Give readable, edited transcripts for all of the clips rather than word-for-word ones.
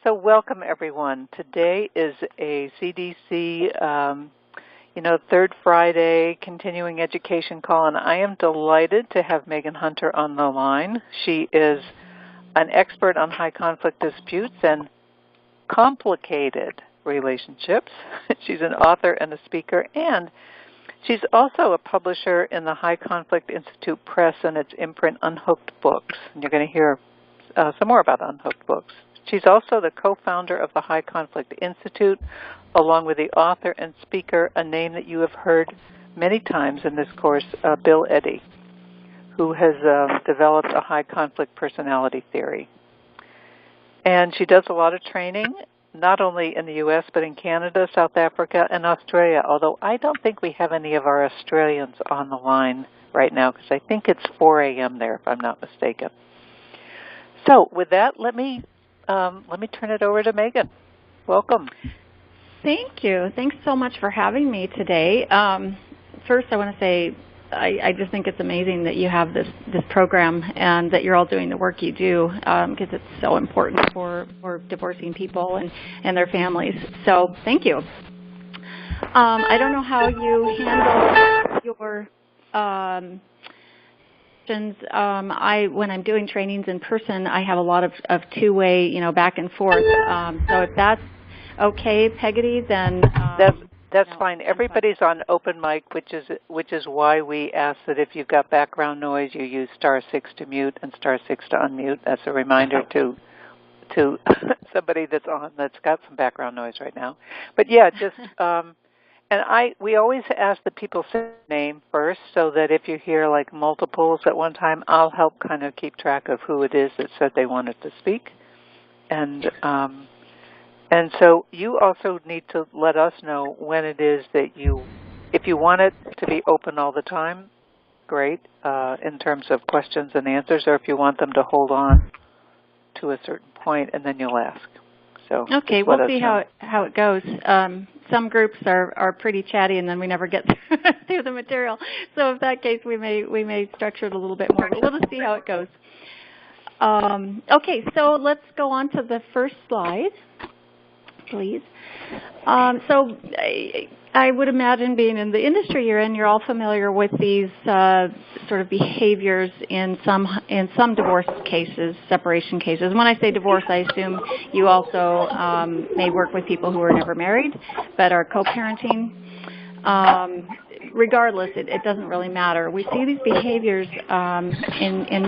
So welcome, everyone. Today is a CDC, third Friday continuing education call, and I am delighted to have MHunter on the line. She is an expert on high conflict disputes and complicated relationships. She's an author and a speaker, and she's also a publisher in the High Conflict Institute Press and its imprint Unhooked books. And you're going to hear some more about Unhooked books. She's also the co-founder of the High Conflict Institute, along with the author and speaker, a name that you have heard many times in this course, Bill Eddy, who has developed a high conflict personality theory. And she does a lot of training, not only in the U.S., but in Canada, South Africa, and Australia, although I don't think we have any of our Australians on the line right now, because I think it's 4 a.m. there, if I'm not mistaken. So with that, let me turn it over to Megan. Welcome. Thank you. Thanks so much for having me today. First, I want to say I just think it's amazing that you have this program and that you're all doing the work you do, because it's so important for divorcing people and their families. So thank you. I don't know how you handle your when I'm doing trainings in person, I have a lot of two-way, back and forth. So if that's okay, Peggotty, then that's fine. Everybody's on open mic, which is why we ask that if you've got background noise, you use *6 to mute and *6 to unmute. That's a reminder to somebody that's on that's got some background noise right now. But yeah, just. We always ask that people say their name first, so that if you hear like multiples at one time, I'll help kind of keep track of who it is that said they wanted to speak. And so you also need to let us know when it is that if you want it to be open all the time, great, in terms of questions and answers, or if you want them to hold on to a certain point and then you'll ask. So okay, we'll see how it goes. Some groups are pretty chatty, and then we never get through the material. So in that case, we may structure it a little bit more. But we'll just see how it goes. Okay, so let's go on to the first slide, please. So I would imagine, being in the industry you're in, you're all familiar with these sort of behaviors in some divorce cases, separation cases. When I say divorce, I assume you also may work with people who are never married but are co-parenting. Regardless, it doesn't really matter. We see these behaviors in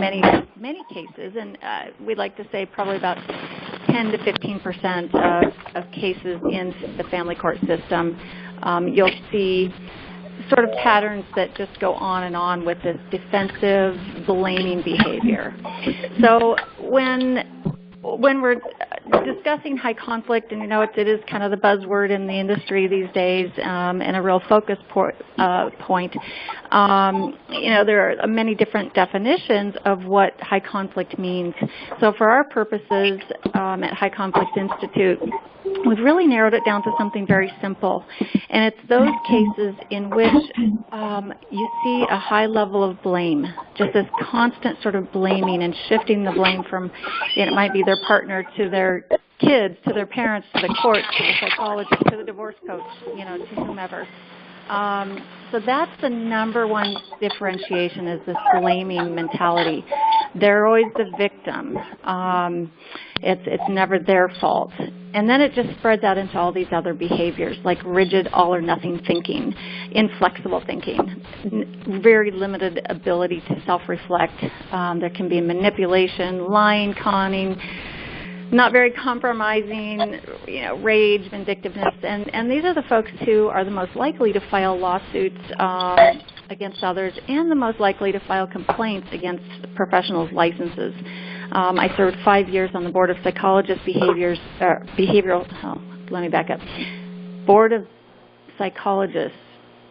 many cases, and we'd like to say probably about 10 to 15% of cases in the family court system. You'll see sort of patterns that just go on and on with this defensive, blaming behavior. So when we're discussing high conflict, and it is kind of the buzzword in the industry these days, and a real focus point, there are many different definitions of what high conflict means. So for our purposes at High Conflict Institute, we've really narrowed it down to something very simple, and it's those cases in which you see a high level of blame, just this constant sort of blaming and shifting the blame from, it might be their partner to their kids, to their parents, to the court, to the psychologist, to the divorce coach, to whomever. So that's the number one differentiation, is this blaming mentality. They're always the victim. It's never their fault. And then it just spreads out into all these other behaviors, like rigid all-or-nothing thinking, inflexible thinking, very limited ability to self-reflect. There can be manipulation, lying, conning, not very compromising, rage, vindictiveness, and these are the folks who are the most likely to file lawsuits against others, and the most likely to file complaints against professionals' licenses. I served 5 years on the Board of Psychologists Board of Psychologists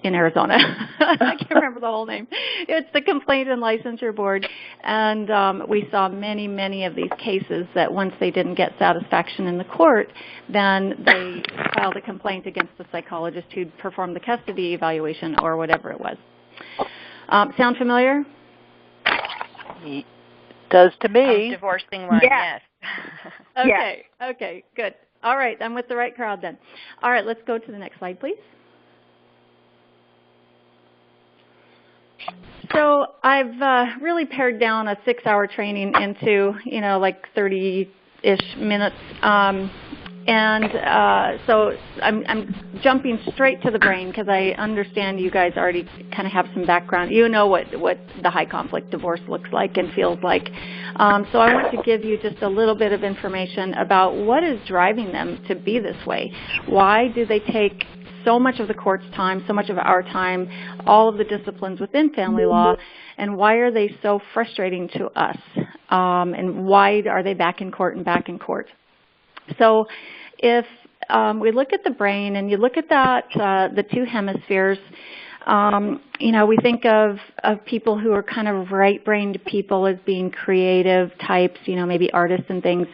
in Arizona. I can't remember the whole name. It's the Complaint and Licensure Board, and we saw many, many of these cases that once they didn't get satisfaction in the court, then they filed a complaint against the psychologist who'd performed the custody evaluation or whatever it was. Sound familiar? Does to me. Divorcing one, yes. Okay, okay, good. All right, I'm with the right crowd then. All right, let's go to the next slide, please. So I've really pared down a 6-hour training into, like 30-ish minutes. So I'm jumping straight to the brain because I understand you guys already kind of have some background. You know what the high conflict divorce looks like and feels like. So I want to give you just a little bit of information about what is driving them to be this way. Why do they take so much of the court's time, so much of our time, all of the disciplines within family law, and why are they so frustrating to us? And why are they back in court and back in court? So if we look at the brain and you look at that, the two hemispheres, we think of people who are kind of right-brained people as being creative types, maybe artists and things.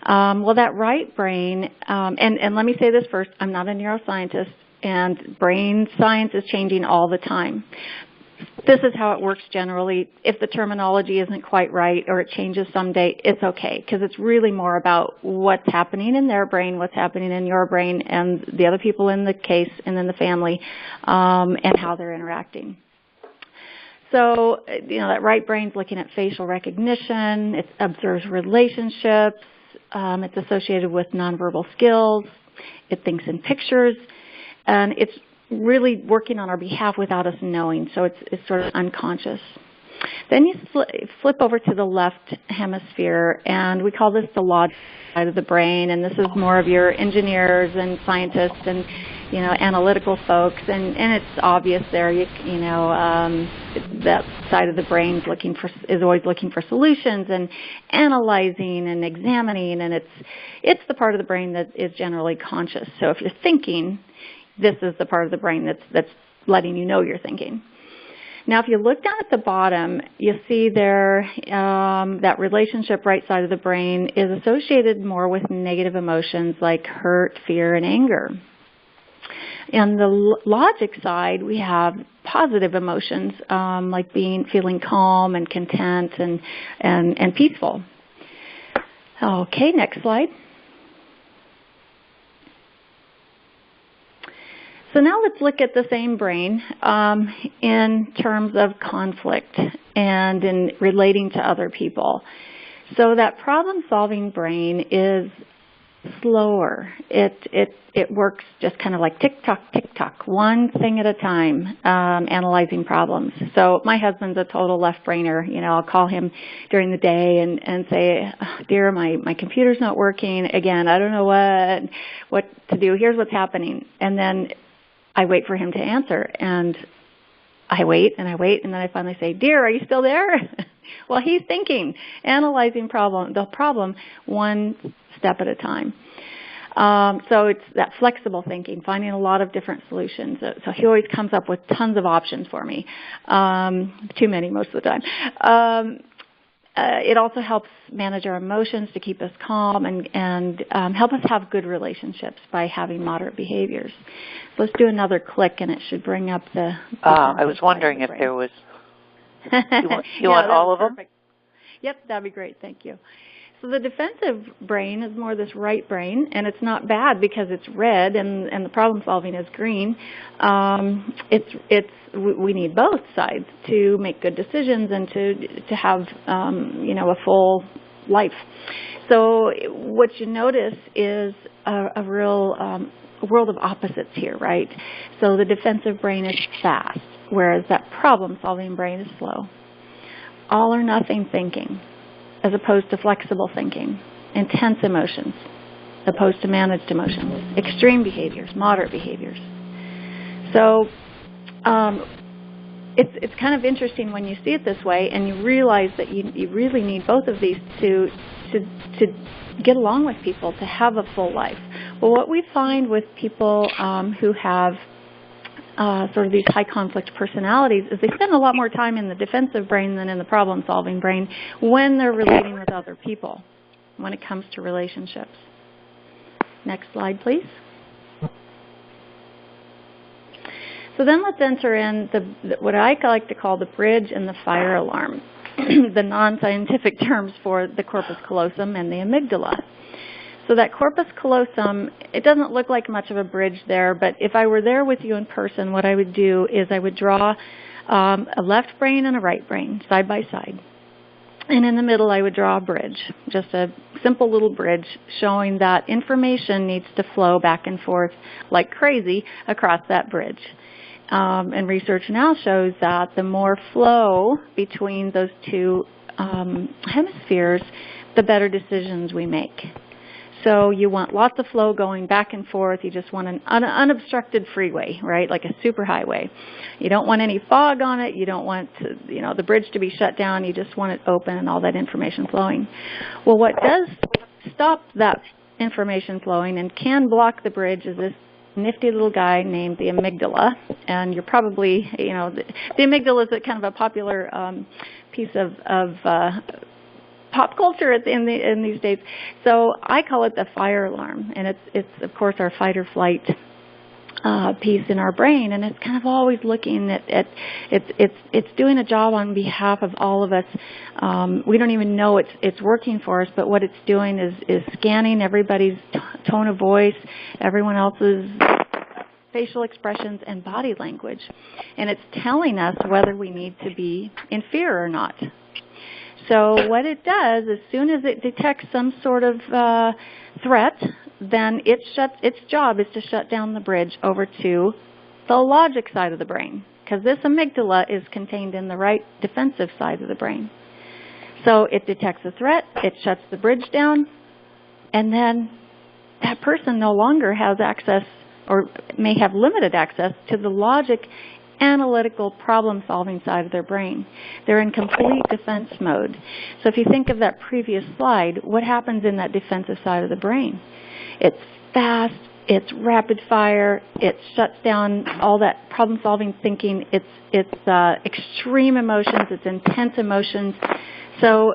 Well, that right brain, and let me say this first, I'm not a neuroscientist, and brain science is changing all the time. This is how it works generally. If the terminology isn't quite right or it changes someday, it's okay, because it's really more about what's happening in their brain, what's happening in your brain, and the other people in the case and in the family, and how they're interacting. So, that right brain's looking at facial recognition, it observes relationships, it's associated with nonverbal skills, it thinks in pictures, and it's really working on our behalf without us knowing, so it's sort of unconscious. Then you flip over to the left hemisphere, and we call this the logic side of the brain, and this is more of your engineers and scientists and analytical folks, and it's obvious there. That side of the brain is always looking for solutions and analyzing and examining, and it's the part of the brain that is generally conscious. So if you're thinking, this is the part of the brain that's letting you know you're thinking. Now, if you look down at the bottom, you see there that relationship right side of the brain is associated more with negative emotions like hurt, fear, and anger. On the logic side, we have positive emotions like feeling calm and content and peaceful. Okay, next slide. So now let's look at the same brain in terms of conflict and in relating to other people. So that problem-solving brain is slower. It works just kind of like tick-tock, tick-tock, one thing at a time, analyzing problems. So my husband's a total left-brainer. I'll call him during the day and say, oh, dear, my computer's not working. Again, I don't know what to do. Here's what's happening. And then I wait for him to answer, and I wait, and then I finally say, dear, are you still there? Well, he's thinking, analyzing the problem one step at a time. So it's that flexible thinking, finding a lot of different solutions. So he always comes up with tons of options for me, too many most of the time. It also helps manage our emotions to keep us calm and help us have good relationships by having moderate behaviors. So let's do another click, and it should bring up the I was wondering if there was... You want all of them? Perfect. Yep, that'd be great. Thank you. So the defensive brain is more this right brain, and it's not bad because it's red and the problem solving is green. We need both sides to make good decisions and to have a full life. So what you notice is a real world of opposites here, right? So the defensive brain is fast, whereas that problem solving brain is slow. All or nothing thinking, as opposed to flexible thinking, intense emotions, opposed to managed emotions, extreme behaviors, moderate behaviors. So it's kind of interesting when you see it this way and you realize that you really need both of these to get along with people, to have a full life. Well, what we find with people who have sort of these high conflict personalities is they spend a lot more time in the defensive brain than in the problem solving brain when they're relating with other people, when it comes to relationships. Next slide, please. So then let's enter in what I like to call the bridge and the fire alarm. the non-scientific terms for the corpus callosum and the amygdala. So that corpus callosum, it doesn't look like much of a bridge there, but if I were there with you in person, what I would do is I would draw a left brain and a right brain side by side. And in the middle, I would draw a bridge, just a simple little bridge showing that information needs to flow back and forth like crazy across that bridge. And research now shows that the more flow between those two hemispheres, the better decisions we make. So you want lots of flow going back and forth. You just want an unobstructed freeway, right, like a superhighway. You don't want any fog on it. You don't want the bridge to be shut down. You just want it open and all that information flowing. Well, what does stop that information flowing and can block the bridge is this nifty little guy named the amygdala. And you're probably, the amygdala is a kind of a popular piece of pop culture in these days. So I call it the fire alarm, and it's of course our fight or flight piece in our brain, and it's kind of always looking at it's doing a job on behalf of all of us. We don't even know it's working for us, but what it's doing is scanning everybody's tone of voice, everyone else's facial expressions and body language, and it's telling us whether we need to be in fear or not. So what it does, as soon as it detects some sort of threat, then its job is to shut down the bridge over to the logic side of the brain, because this amygdala is contained in the right defensive side of the brain. So it detects a threat, it shuts the bridge down, and then that person no longer has access, or may have limited access, to the logic, analytical, problem-solving side of their brain. They're in complete defense mode. So if you think of that previous slide, what happens in that defensive side of the brain? It's fast, it's rapid fire, it shuts down all that problem-solving thinking, it's extreme emotions, it's intense emotions. So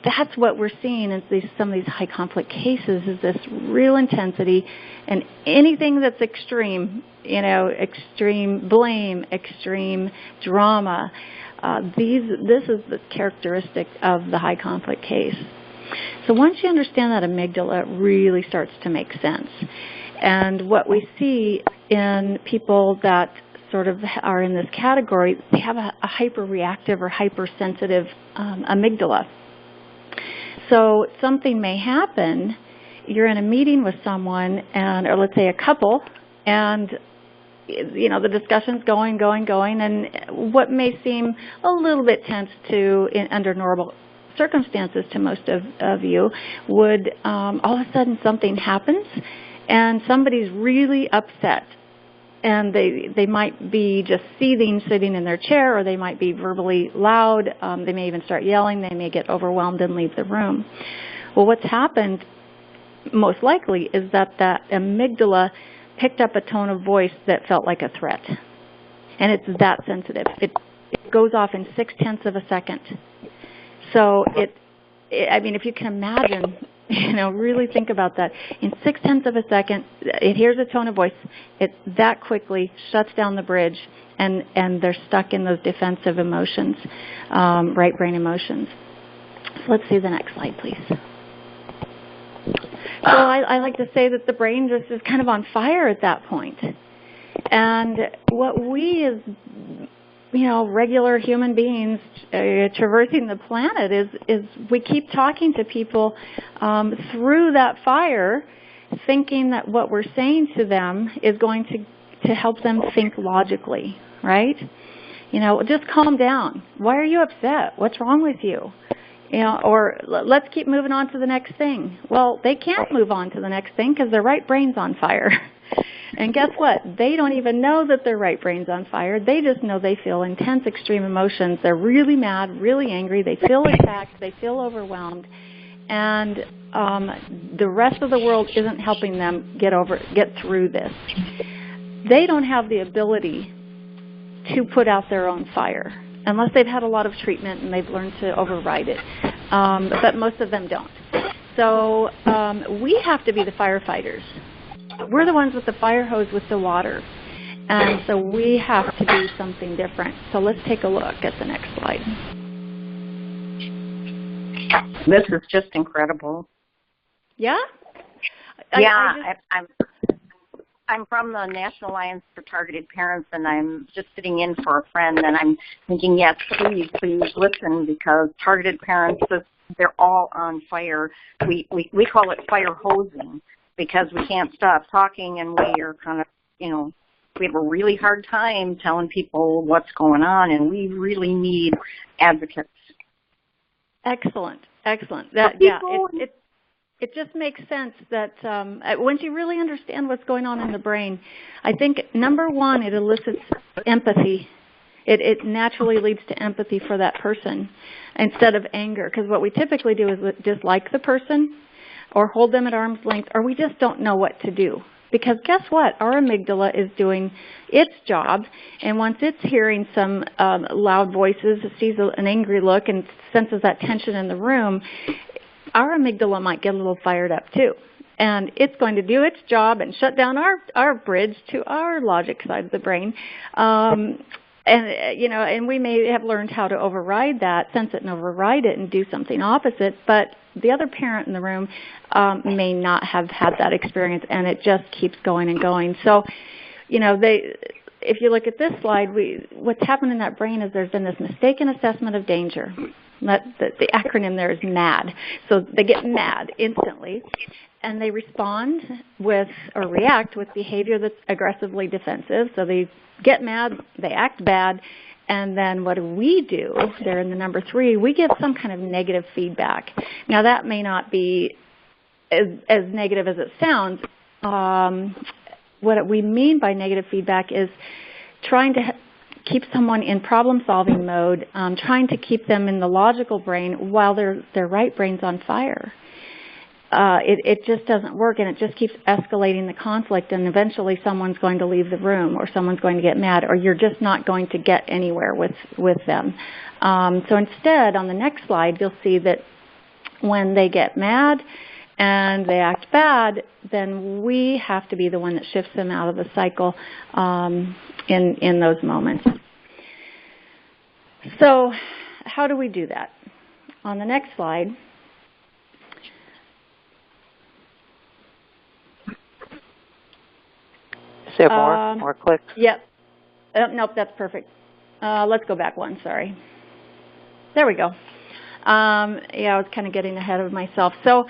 that's what we're seeing in some of these high conflict cases, is this real intensity, and anything that's extreme, extreme blame, extreme drama, this is the characteristic of the high conflict case. So once you understand that amygdala, it really starts to make sense. And what we see in people that sort of are in this category, they have a hyperreactive or hypersensitive amygdala. So something may happen, you're in a meeting with someone, or let's say a couple, and the discussion's going, and what may seem a little bit tense under normal circumstances to most of you would all of a sudden something happens and somebody's really upset. And they might be just seething, sitting in their chair, or they might be verbally loud. They may even start yelling. They may get overwhelmed and leave the room. Well, what's happened most likely is that amygdala picked up a tone of voice that felt like a threat. And it's that sensitive. It goes off in 0.6 of a second. So if you can imagine, really think about that. In 0.6 of a second, it hears a tone of voice. It that quickly shuts down the bridge, and they're stuck in those defensive emotions, right brain emotions. So let's see the next slide, please. So I like to say that the brain just is kind of on fire at that point. And what we as regular human beings traversing the planet is we keep talking to people through that fire, thinking that what we're saying to them is going to help them think logically, right? Just calm down. Why are you upset? What's wrong with you? Or let's keep moving on to the next thing. Well, they can't move on to the next thing because their right brain's on fire. And guess what? They don't even know that their right brain's on fire. They just know they feel intense, extreme emotions. They're really mad, really angry. They feel attacked. They feel overwhelmed. And the rest of the world isn't helping them get through this. They don't have the ability to put out their own fire unless they've had a lot of treatment and they've learned to override it. But most of them don't. So we have to be the firefighters. We're the ones with the fire hose with the water. And so we have to do something different. So let's take a look at the next slide. This is just incredible. Yeah? I'm from the National Alliance for Targeted Parents, and I'm just sitting in for a friend, and I'm thinking, yes, please listen, because targeted parents, they're all on fire. We call it fire hosing, because we can't stop talking, and we are kind of, we have a really hard time telling people what's going on, and we really need advocates. Excellent. It just makes sense that once you really understand what's going on in the brain, I think, number one, it elicits empathy. It naturally leads to empathy for that person instead of anger, because what we typically do is dislike the person or hold them at arm's length, or we just don't know what to do. Because guess what? Our amygdala is doing its job, and once it's hearing some loud voices, it sees an angry look and senses that tension in the room, our amygdala might get a little fired up too. And it's going to do its job and shut down our bridge to our logic side of the brain. And we may have learned how to override that, sense it and override it and do something opposite, but the other parent in the room may not have had that experience, and it just keeps going and going. So, if you look at this slide, what's happened in that brain is there's been this mistaken assessment of danger. The acronym there is MAD. So they get mad instantly, and they respond with or react with behavior that's aggressively defensive. So they get mad, they act bad, and then what do? They're in the number 3. We give some kind of negative feedback. Now, that may not be as negative as it sounds. What we mean by negative feedback is trying to keep someone in problem-solving mode, trying to keep them in the logical brain while their right brain's on fire. It just doesn't work, and it just keeps escalating the conflict, and eventually someone's going to leave the room, or someone's going to get mad, or you're just not going to get anywhere with them. So instead, on the next slide, you'll see that when they get mad and they act bad, then we have to be the one that shifts them out of the cycle in those moments. So how do we do that? On the next slide, Say more clicks. Yep. Nope, that's perfect. Let's go back one, sorry. There we go. I was kind of getting ahead of myself. So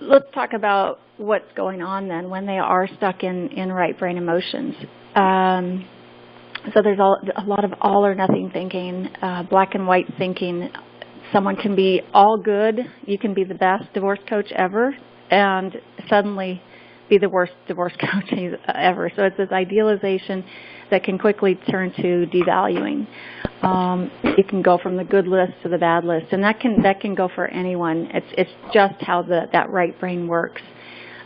let's talk about what's going on then when they are stuck in right brain emotions. So there's a lot of all or nothing thinking, black and white thinking. Someone can be all good. You can be the best divorce coach ever and suddenly be the worst divorce coach ever. So it's this idealization that can quickly turn to devaluing. It can go from the good list to the bad list, and that can go for anyone. It's just how that right brain works.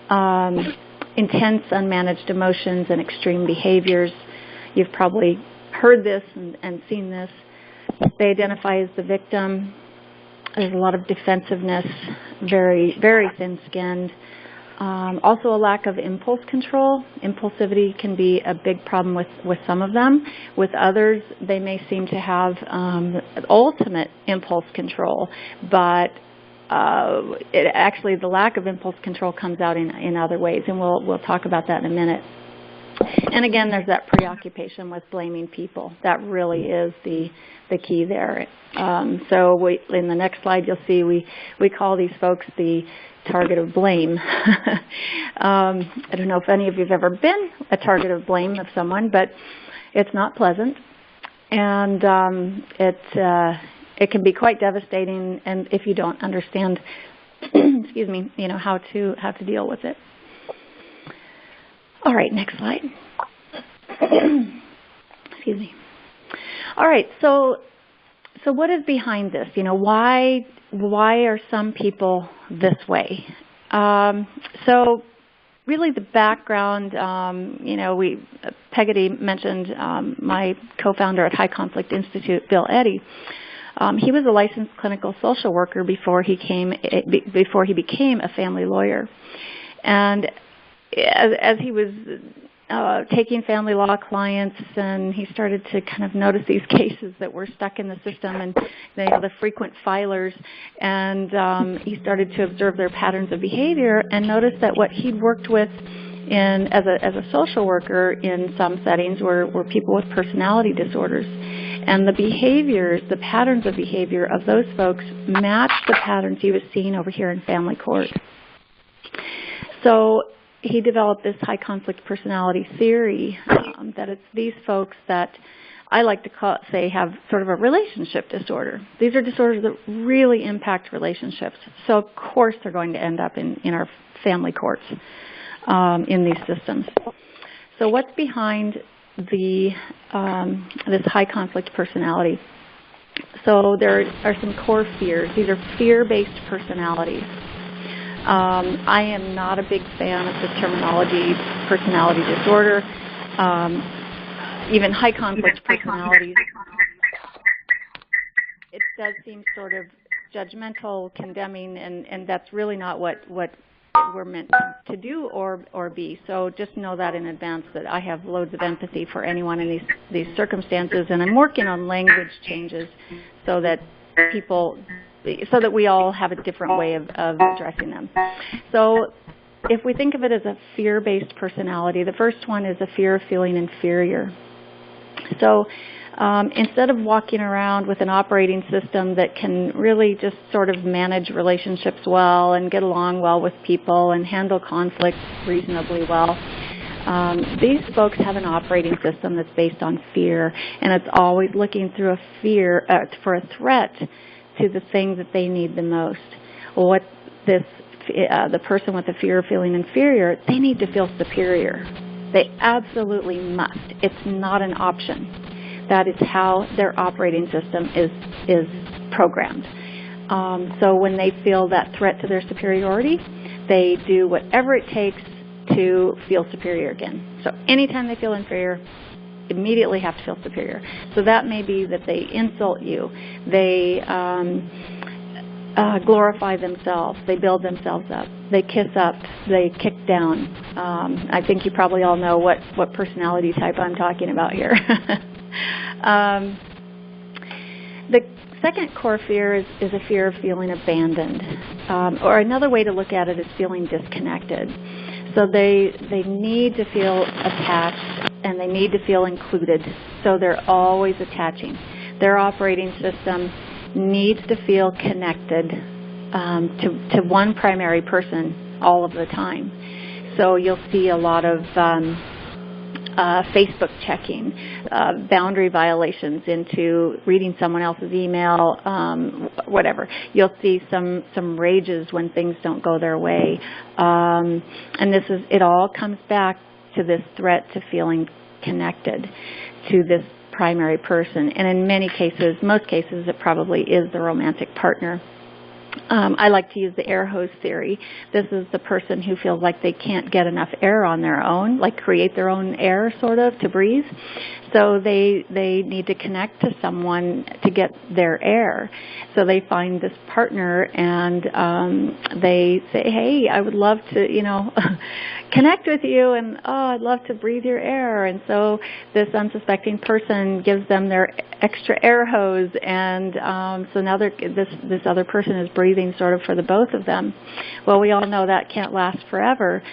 Intense, unmanaged emotions and extreme behaviors. You've probably heard this and seen this. They identify as the victim. There's a lot of defensiveness, very, very thin-skinned. Also a lack of impulse control. Impulsivity can be a big problem with some of them. With others, they may seem to have ultimate impulse control, but actually the lack of impulse control comes out in other ways, and we'll talk about that in a minute. And again, there's that preoccupation with blaming people. That really is the key there. So in the next slide, you'll see we call these folks the target of blame. I don't know if any of you have ever been a target of blame of someone, but it's not pleasant, and it can be quite devastating. And if you don't understand, excuse me, how to deal with it. All right, next slide. Excuse me. All right, so what is behind this? Why are some people this way? So really the background, Peggotty mentioned my co-founder at High Conflict Institute, Bill Eddy. He was a licensed clinical social worker before he became a family lawyer. And as he was taking family law clients, and he started to kind of notice these cases that were stuck in the system, and the frequent filers, and he started to observe their patterns of behavior and noticed that what he'd worked with as a social worker in some settings were people with personality disorders. And the behaviors, the patterns of behavior of those folks matched the patterns he was seeing over here in family court. So he developed this high conflict personality theory, that it's these folks that I like to say have sort of a relationship disorder. These are disorders that really impact relationships. So of course they're going to end up in our family courts in these systems. So what's behind this high conflict personality? So there are some core fears. These are fear-based personalities. I am not a big fan of the terminology personality disorder. Even high conflict personalities, it does seem sort of judgmental, condemning, and that's really not what we're meant to do or be. So just know that in advance, that I have loads of empathy for anyone in these circumstances, and I'm working on language changes so that we all have a different way of addressing them. So if we think of it as a fear-based personality, the first one is a fear of feeling inferior. So instead of walking around with an operating system that can really just sort of manage relationships well and get along well with people and handle conflict reasonably well, these folks have an operating system that's based on fear, and it's always looking through for a threat to the thing that they need the most. What the person with the fear of feeling inferior, they need to feel superior. They absolutely must. It's not an option. That is how their operating system is programmed. So when they feel that threat to their superiority, they do whatever it takes to feel superior again. So anytime they feel inferior, immediately have to feel superior. So that may be that they insult you, they glorify themselves, they build themselves up, they kiss up, they kick down. I think you probably all know what personality type I'm talking about here. The second core fear is a fear of feeling abandoned, or another way to look at it is feeling disconnected. So they need to feel attached, and they need to feel included, so they're always attaching. Their operating system needs to feel connected to one primary person all of the time. So you'll see a lot of Facebook checking, boundary violations into reading someone else's email, whatever. You'll see some rages when things don't go their way. And it all comes back to this threat to feeling connected to this primary person. And in most cases, it probably is the romantic partner. I like to use the air hose theory. This is the person who feels like they can't get enough air on their own, like create their own air sort of to breathe. So they need to connect to someone to get their air. So they find this partner and they say, hey, I would love to, connect with you, and I'd love to breathe your air. And so this unsuspecting person gives them their extra air hose, and so now this other person is breathing sort of for the both of them. Well, we all know that can't last forever.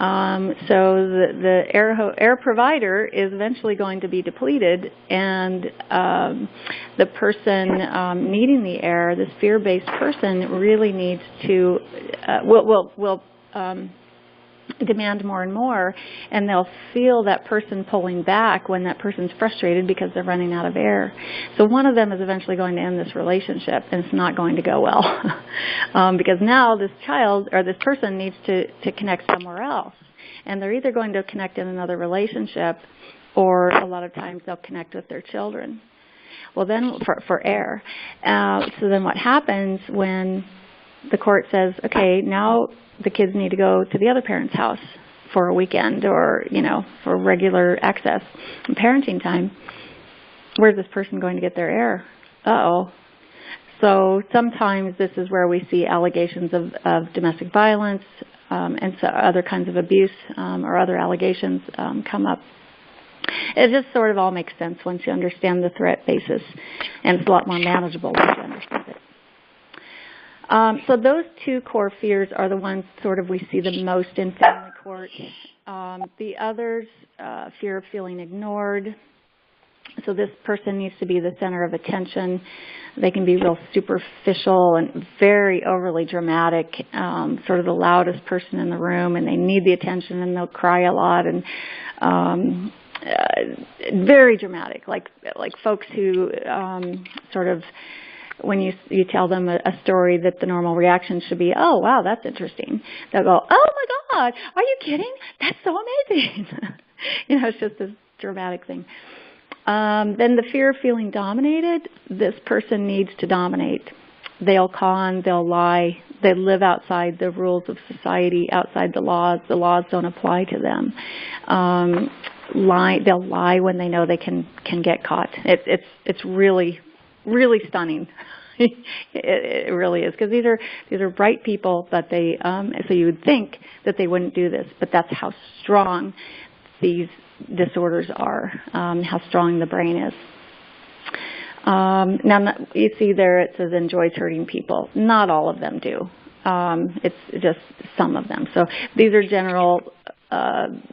So the air provider is eventually going to be depleted, and the person needing the air, this fear-based person, really needs to will demand more and more, and they'll feel that person pulling back when that person's frustrated because they're running out of air. So one of them is eventually going to end this relationship, and it's not going to go well because now this child or this person needs to connect somewhere else, and they're either going to connect in another relationship, or a lot of times they'll connect with their children. Well, then for air. So then what happens when the court says, okay, now the kids need to go to the other parent's house for a weekend, or, for regular access and parenting time? Where's this person going to get their air? Uh-oh. So sometimes this is where we see allegations of domestic violence, and so other kinds of abuse or other allegations come up. It just sort of all makes sense once you understand the threat basis, and it's a lot more manageable once you understand it. So those two core fears are the ones sort of we see the most in family court. The others, fear of feeling ignored. So this person needs to be the center of attention. They can be real superficial and very overly dramatic, sort of the loudest person in the room, and they need the attention, and they'll cry a lot, and very dramatic, like folks who sort of, when you tell them a story that the normal reaction should be, oh, wow, that's interesting. They'll go, oh, my God, are you kidding? That's so amazing. It's just this dramatic thing. Then the fear of feeling dominated. This person needs to dominate. They'll con, they'll lie. They live outside the rules of society, outside the laws. The laws don't apply to them. They'll lie when they know they can get caught. It's really stunning. It really is, because these are bright people, but they so you would think that they wouldn't do this, but that's how strong these disorders are, how strong the brain is. Now you see there it says enjoys hurting people. Not all of them do. It's just some of them. So these are general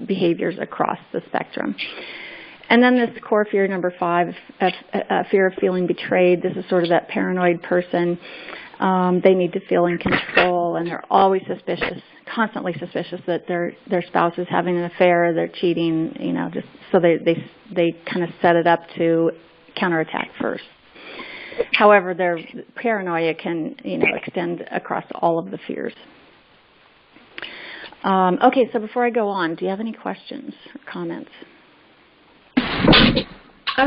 behaviors across the spectrum. And then this core fear number 5, fear of feeling betrayed. This is sort of that paranoid person. They need to feel in control, and they're always suspicious, constantly suspicious that their spouse is having an affair, they're cheating, just so they kind of set it up to counterattack first. However, their paranoia can extend across all of the fears. Okay, so before I go on, do you have any questions or comments?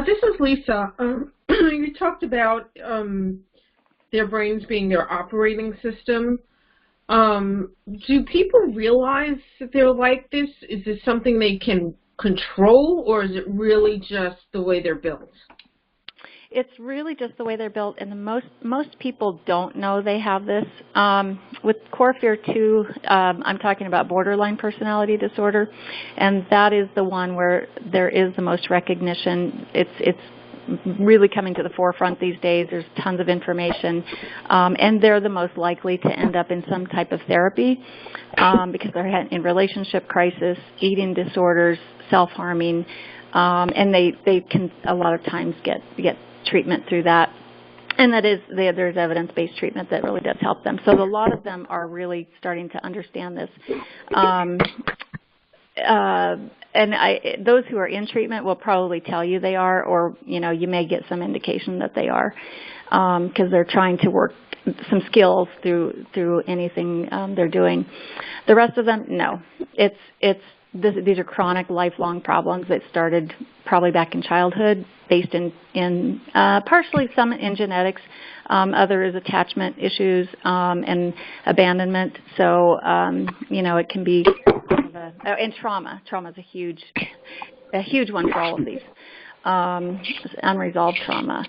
This is Lisa. You talked about their brains being their operating system. Do people realize that they're like this? Is this something they can control, or is it really just the way they're built? It's really just the way they're built, and most people don't know they have this. With core fear 2, I'm talking about borderline personality disorder, and that is the one where there is the most recognition. It's really coming to the forefront these days. There's tons of information, and they're the most likely to end up in some type of therapy because they're in relationship crisis, eating disorders, self-harming, and they can a lot of times get treatment through that. And that is, there's evidence-based treatment that really does help them. So a lot of them are really starting to understand this. Those who are in treatment will probably tell you they are, or you may get some indication that they are, because they're trying to work some skills through anything they're doing. The rest of them, no. These are chronic, lifelong problems that started probably back in childhood, based in partially some in genetics. Other is attachment issues and abandonment. So it can be and trauma. Trauma is a huge one for all of these. Unresolved trauma.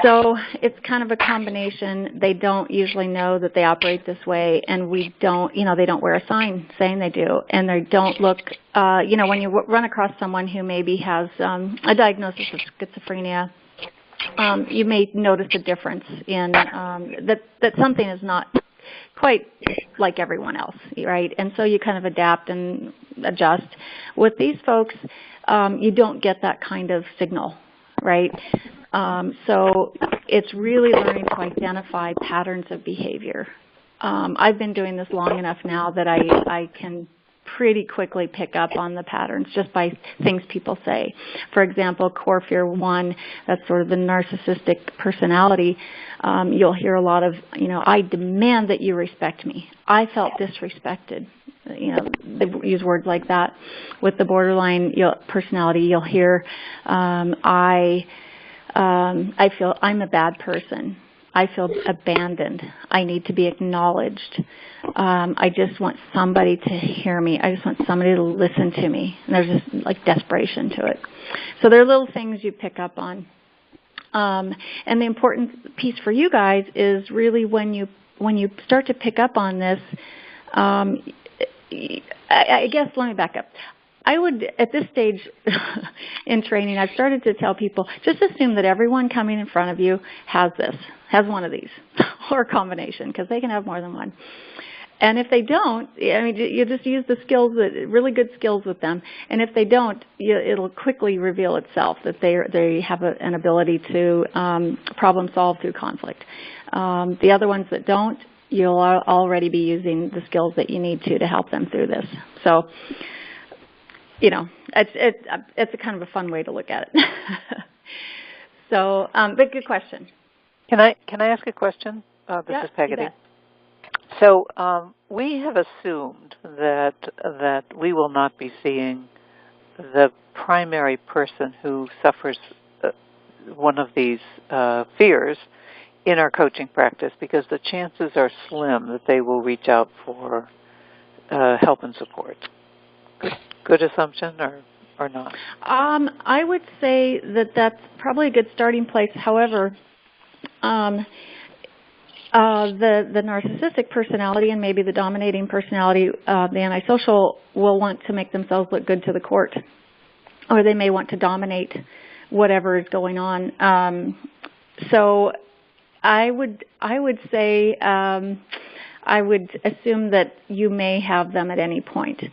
So it's kind of a combination. They don't usually know that they operate this way, and they don't wear a sign saying they do, and they don't look, when you run across someone who maybe has a diagnosis of schizophrenia, you may notice a difference in that something is not quite like everyone else, right? And so you kind of adapt and adjust. With these folks, you don't get that kind of signal, right? So it's really learning to identify patterns of behavior. I've been doing this long enough now that I can pretty quickly pick up on the patterns just by things people say. For example, core fear 1, that's sort of the narcissistic personality. You'll hear a lot of, I demand that you respect me. I felt disrespected. They use words like that. With the borderline personality, you'll hear, I feel I'm a bad person. I feel abandoned. I need to be acknowledged. I just want somebody to hear me. I just want somebody to listen to me. And there's just like desperation to it. So there are little things you pick up on. And the important piece for you guys is really when you start to pick up on this, I guess let me back up. I would, at this stage in training, I've started to tell people, just assume that everyone coming in front of you has one of these, or a combination, because they can have more than one. And if they don't, I mean, you just use the skills, really good skills with them. And if they don't, it'll quickly reveal itself that they have an ability to problem solve through conflict. The other ones that don't, you'll already be using the skills that you need to help them through this. So, you know, it's a kind of a fun way to look at it. So, but good question. Can I ask a question? This is Peggotty. So we have assumed that we will not be seeing the primary person who suffers one of these fears in our coaching practice, because the chances are slim that they will reach out for help and support. Good assumption or not? I would say that that's probably a good starting place. However, the narcissistic personality and maybe the dominating personality, the antisocial, will want to make themselves look good to the court, or they may want to dominate whatever is going on. So I would say I would assume that you may have them at any point.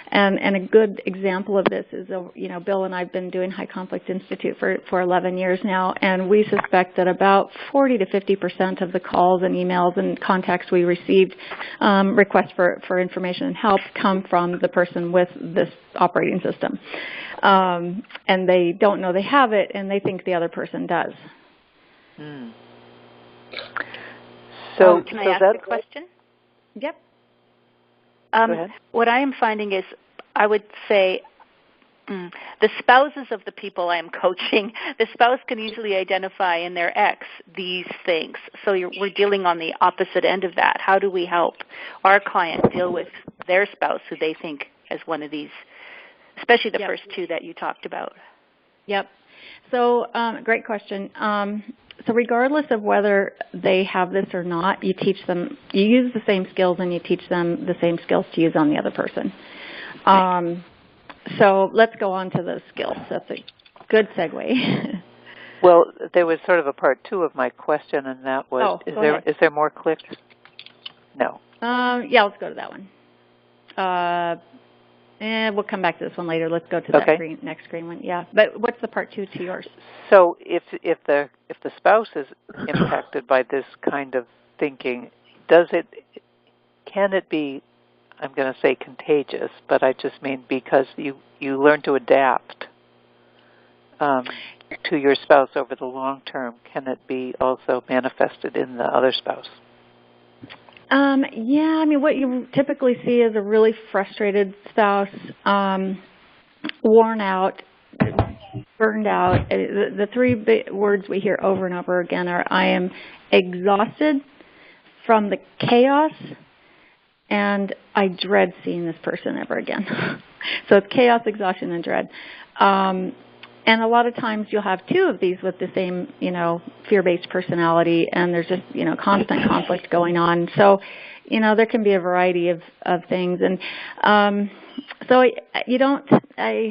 And a good example of this is, you know, Bill and I have been doing High Conflict Institute for 11 years now, and we suspect that about 40 to 50% of the calls and emails and contacts we received, requests for information and help, come from the person with this operating system. And they don't know they have it, and they think the other person does. Hmm. So can I ask a question? Yep. Go ahead. What I am finding is, I would say, the spouses of the people I am coaching, the spouse can easily identify in their ex these things. So we're dealing on the opposite end of that. How do we help our client deal with their spouse who they think has one of these, especially the first two that you talked about? Yep. So great question. So regardless of whether they have this or not, you teach them, you use the same skills and you teach them the same skills to use on the other person. So let's go on to those skills. That's a good segue. Well, there was sort of a part two of my question, and that was, is there more clicks? No. Yeah, let's go to that one. And we'll come back to this one later. Let's go to that next screen one. Yeah, but what's the part two to yours? So if the spouse is impacted by this kind of thinking, can it be, I'm going to say contagious, but I just mean because you learn to adapt to your spouse over the long term, can it be also manifested in the other spouse? Yeah, I mean, what you typically see is a really frustrated spouse, worn out, burned out. The three words we hear over and over again are, I am exhausted from the chaos, and I dread seeing this person ever again. So it's chaos, exhaustion, and dread. And a lot of times you'll have two of these with the same, you know, fear-based personality, and there's just, you know, constant conflict going on. So, you know, there can be a variety of things. And so you don't, I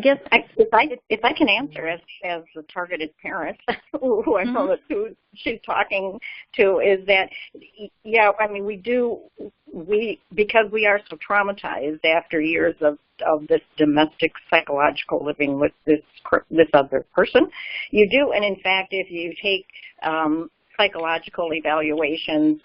guess. If I can answer as a targeted parent, who I know that's who she's talking to, is that, yeah, I mean, because we are so traumatized after years of this domestic psychological living with this other person, you do. And in fact, if you take psychological evaluations,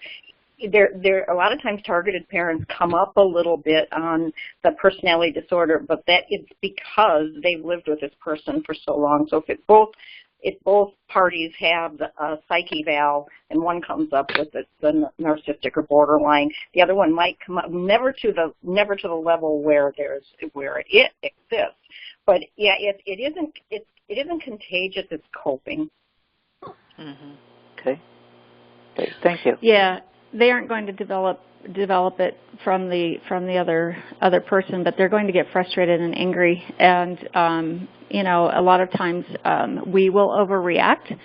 there a lot of times targeted parents come up a little bit on the personality disorder, but that it's because they've lived with this person for so long. So if both parties have a psych eval and one comes up with the narcissistic or borderline, the other one might come up never to the level where it exists. But yeah, it isn't contagious. It's coping. Mm-hmm. Okay. Thank you. Yeah. They aren't going to develop it from the other person, but they're going to get frustrated and angry. And you know, a lot of times we will overreact,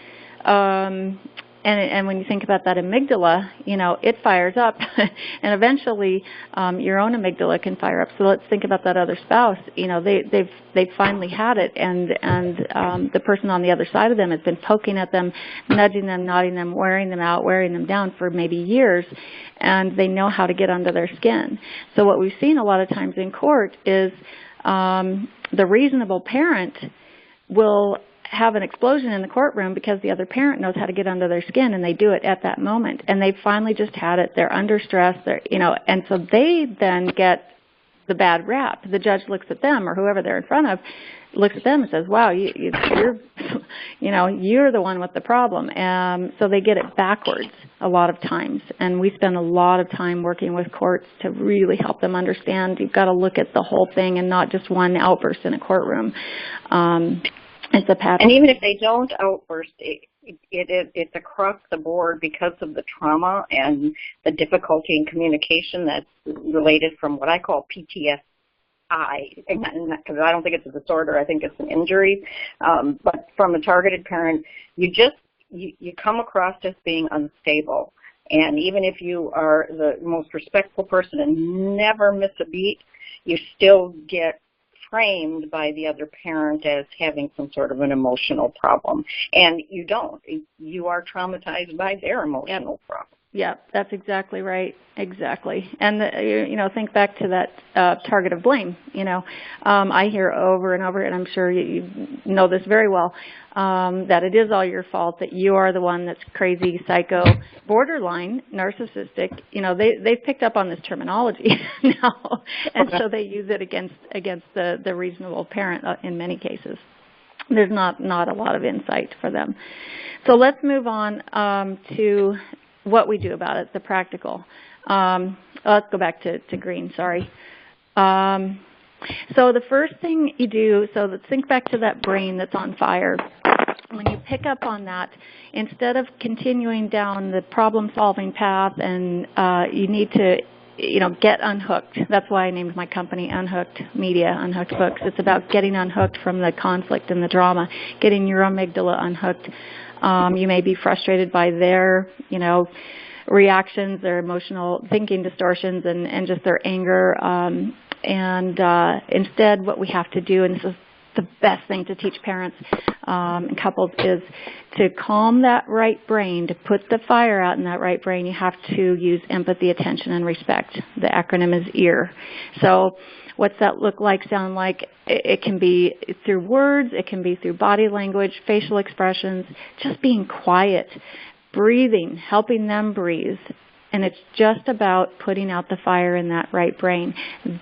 And when you think about that amygdala, it fires up, and eventually your own amygdala can fire up. So let's think about that other spouse. They've finally had it, and the person on the other side of them has been poking at them, nudging them, nodding them, wearing them out, wearing them down for maybe years, and they know how to get under their skin. So what we've seen a lot of times in court is the reasonable parent will have an explosion in the courtroom because the other parent knows how to get under their skin, and they do it at that moment. And they've finally just had it. They're under stress. And so they then get the bad rap. The judge looks at them, or whoever they're in front of, looks at them and says, "Wow, you're the one with the problem." So they get it backwards a lot of times. And we spend a lot of time working with courts to really help them understand you've got to look at the whole thing and not just one outburst in a courtroom. It's a pattern. And even if they don't outburst, it's across the board because of the trauma and the difficulty in communication that's related from what I call PTSD. Because I don't think it's a disorder, I think it's an injury. But from a targeted parent, you come across as being unstable. And even if you are the most respectful person and never miss a beat, you still get framed by the other parent as having some sort of an emotional problem. And you don't. You are traumatized by their emotional problem. Yeah, that's exactly right. Exactly. And, think back to that target of blame. I hear over and over, and I'm sure you know this very well, that it is all your fault, that you are the one that's crazy, psycho, borderline, narcissistic. They've picked up on this terminology now, and so they use it against the reasonable parent in many cases. There's not a lot of insight for them. So let's move on to what we do about it, the practical. Let's go back to green, sorry. So the first thing you do, so let's think back to that brain that's on fire. When you pick up on that, instead of continuing down the problem-solving path, and you need to get unhooked. That's why I named my company Unhooked Media, Unhooked Books. It's about getting unhooked from the conflict and the drama, getting your amygdala unhooked. You may be frustrated by their, reactions, their emotional thinking distortions, and just their anger. Instead, what we have to do, and this is the best thing to teach parents and couples, is to calm that right brain, to put the fire out in that right brain. You have to use empathy, attention, and respect. The acronym is EAR. So what's that look like, sound like? It can be through words. It can be through body language, facial expressions, just being quiet, breathing, helping them breathe. And it's just about putting out the fire in that right brain.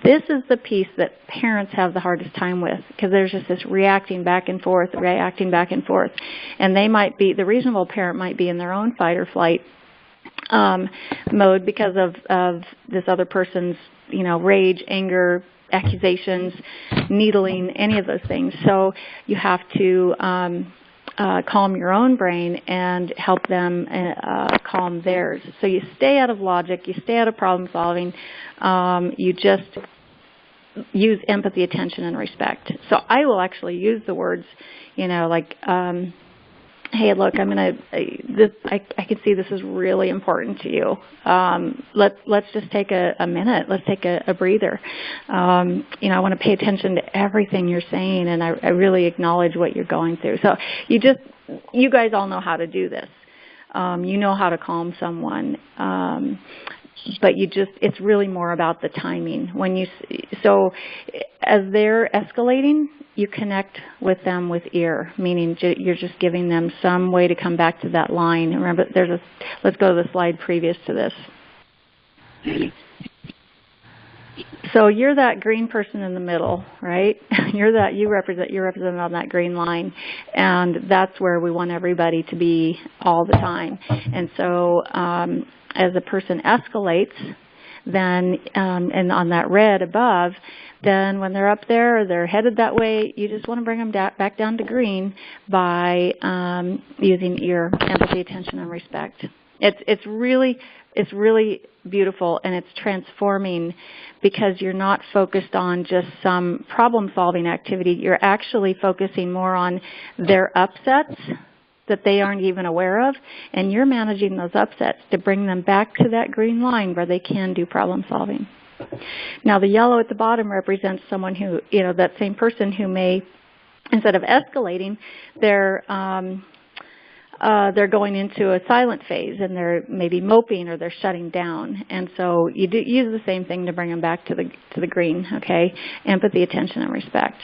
This is the piece that parents have the hardest time with, because there's just this reacting back and forth. And they might be, the reasonable parent might be in their own fight or flight mode because of this other person's, rage, anger, accusations, needling, any of those things. So you have to calm your own brain and help them calm theirs. So you stay out of logic, you stay out of problem solving, you just use empathy, attention, and respect. So I will actually use the words, hey, look, I can see this is really important to you. Let's just take a minute. Let's take a breather. I want to pay attention to everything you're saying, and I really acknowledge what you're going through. So you guys all know how to do this. You know how to calm someone. But it's really more about the timing. So as they're escalating, you connect with them with EAR, meaning you're just giving them some way to come back to that line. Remember, let's go to the slide previous to this. So you're that green person in the middle, right? You're represented on that green line, and that's where we want everybody to be all the time. And so as a person escalates, then and on that red above, then when they're up there or they're headed that way, you just want to bring them back down to green by using EAR, empathy, attention, and respect. It's really beautiful, and it's transforming because you're not focused on just some problem-solving activity. You're actually focusing more on their upsets, that they aren't even aware of, and you're managing those upsets to bring them back to that green line where they can do problem solving. Now, the yellow at the bottom represents someone who, that same person who may, instead of escalating, they're going into a silent phase, and they're maybe moping or they're shutting down. And so you use the same thing to bring them back to the green, okay? Empathy, attention, and respect.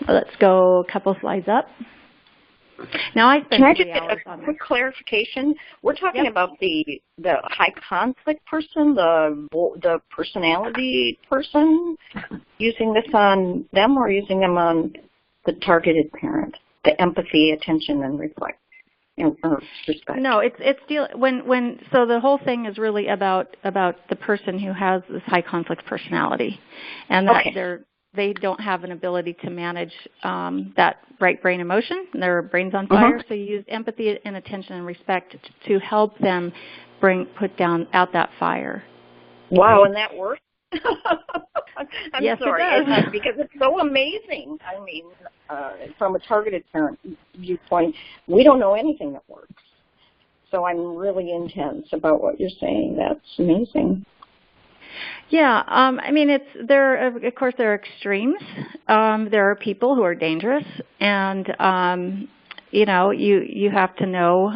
Let's go a couple slides up. Now, I spent 3 hours on this. Can I just get a quick clarification? We're talking about the high conflict person, the personality person, using this on them or using them on the targeted parent, the empathy, attention, and respect. No, it's so the whole thing is really about the person who has this high conflict personality, and that they don't have an ability to manage that right brain emotion. Their brain's on fire, so you use empathy and attention and respect to help them put out that fire. Wow, and that works? I'm yes, sorry, it does. because it's so amazing. I mean, from a targeted parent viewpoint, we don't know anything that works. So I'm really intense about what you're saying. That's amazing. Yeah, I mean, of course, there are extremes. There are people who are dangerous, and you have to know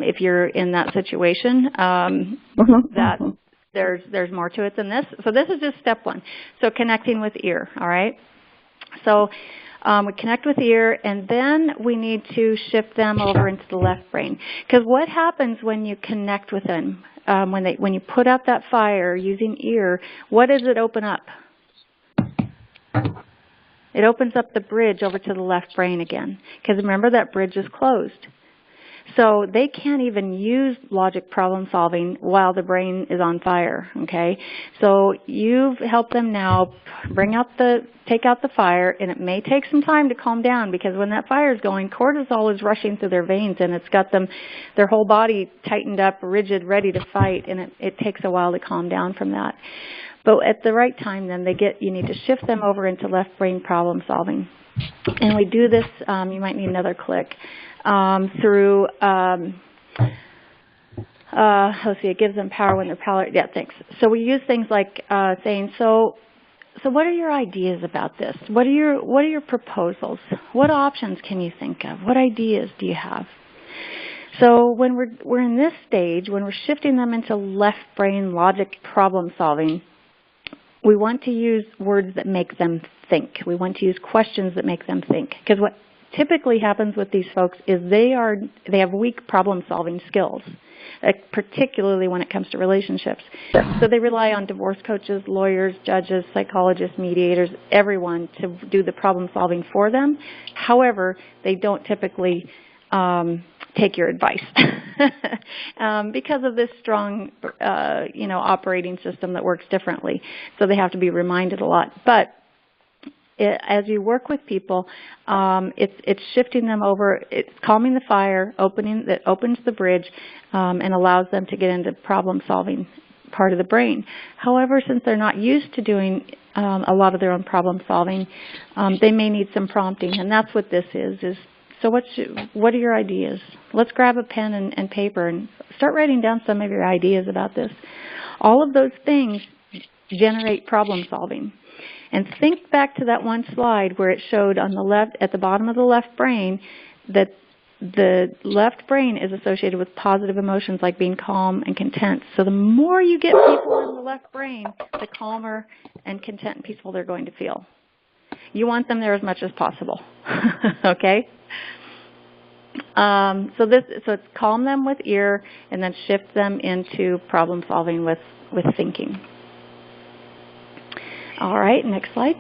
if you're in that situation that there's more to it than this. So this is just step 1. So connecting with ear. All right. So we connect with ear, and then we need to shift them over into the left brain. Because what happens when you connect with them? When you put out that fire using ear, what does it open up? It opens up the bridge over to the left brain again. Because remember, that bridge is closed. So they can't even use logic problem solving while the brain is on fire, okay? So you've helped them now take out the fire, and it may take some time to calm down, because when that fire is going, cortisol is rushing through their veins, and it's got their whole body tightened up, rigid, ready to fight, and it takes a while to calm down from that. But at the right time, then you need to shift them over into left brain problem solving. And we do this, you might need another click, through, let's see, it gives them power when they're power. Yeah, thanks. So we use things like saying, so what are your ideas about this? What are your proposals? What options can you think of? What ideas do you have? So when we're in this stage, when we're shifting them into left brain logic problem solving, we want to use words that make them think. We want to use questions that make them think. Because what typically happens with these folks is they have weak problem-solving skills, particularly when it comes to relationships. So they rely on divorce coaches, lawyers, judges, psychologists, mediators, everyone to do the problem-solving for them. However, they don't typically take your advice because of this strong, operating system that works differently. So they have to be reminded a lot. But as you work with people, it's shifting them over. It's calming the fire, that opens the bridge, and allows them to get into problem-solving part of the brain. However, since they're not used to doing a lot of their own problem-solving, they may need some prompting, and that's what this is. So what are your ideas? Let's grab a pen and paper and start writing down some of your ideas about this. All of those things generate problem solving. And think back to that one slide where it showed on the left, at the bottom of the left brain, that the left brain is associated with positive emotions like being calm and content. So the more you get people in the left brain, the calmer and content and peaceful they're going to feel. You want them there as much as possible, okay? So it's calm them with ear and then shift them into problem solving with thinking. All right, next slide.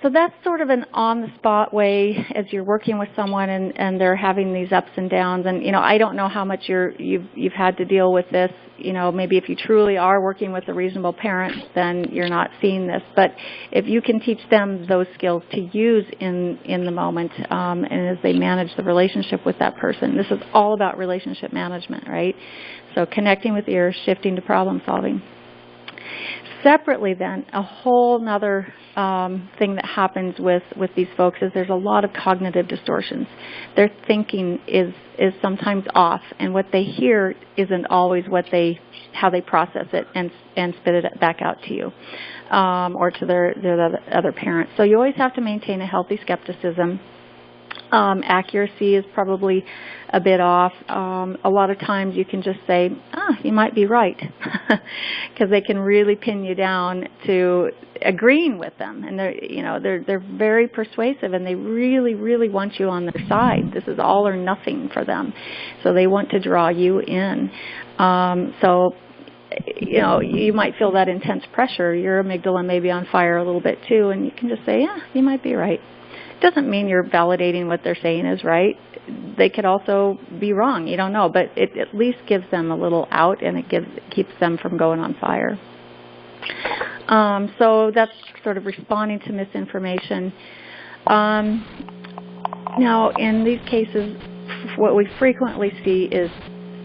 So that's sort of an on-the-spot way as you're working with someone and they're having these ups and downs. And, I don't know how much you've had to deal with this. Maybe if you truly are working with a reasonable parent, then you're not seeing this. But if you can teach them those skills to use in the moment and as they manage the relationship with that person, this is all about relationship management, right? So connecting with ears, shifting to problem solving. Separately then, a whole nother thing that happens with these folks is there's a lot of cognitive distortions. Their thinking is sometimes off, and what they hear isn't always how they process it and spit it back out to you or to their other parents. So you always have to maintain a healthy skepticism. Accuracy is probably a bit off. A lot of times you can just say, you might be right, because they can really pin you down to agreeing with them, and they're very persuasive, and they really, really want you on their side. This is all or nothing for them, so they want to draw you in. So you might feel that intense pressure. Your amygdala may be on fire a little bit too, and you can just say, you might be right. Doesn't mean you're validating what they're saying is right. They could also be wrong. You don't know, but it at least gives them a little out, and it keeps them from going on fire. So that's sort of responding to misinformation. Now, in these cases, what we frequently see is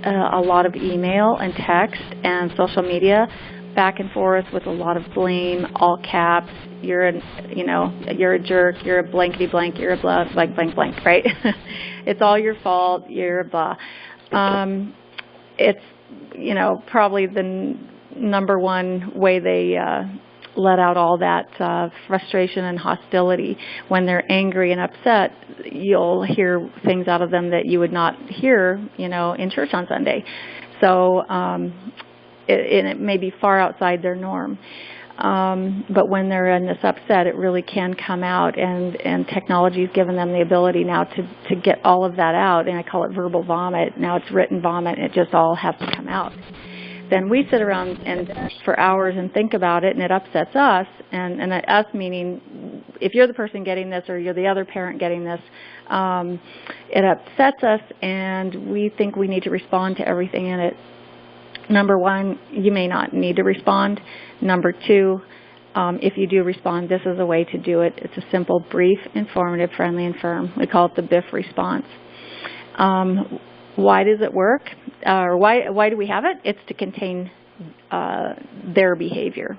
a lot of email and text and social media back and forth with a lot of blame, all caps. You're a jerk, you're a blankety blank, you're a blah, blank, blank, blank, right? It's all your fault, you're a blah. It's, probably the number one way they let out all that frustration and hostility. When they're angry and upset, you'll hear things out of them that you would not hear, in church on Sunday. So, it may be far outside their norm. But when they're in this upset, it really can come out, and technology's given them the ability now to get all of that out, and I call it verbal vomit. Now it's written vomit, and it just all has to come out. Then we sit around for hours and think about it, and it upsets us, and us meaning if you're the person getting this or you're the other parent getting this, it upsets us, and we think we need to respond to everything in it. Number one, you may not need to respond. Number two, if you do respond, this is a way to do it. It's a simple, brief, informative, friendly, and firm. We call it the BIF response. Why does it work? Or why do we have it? It's to contain their behavior.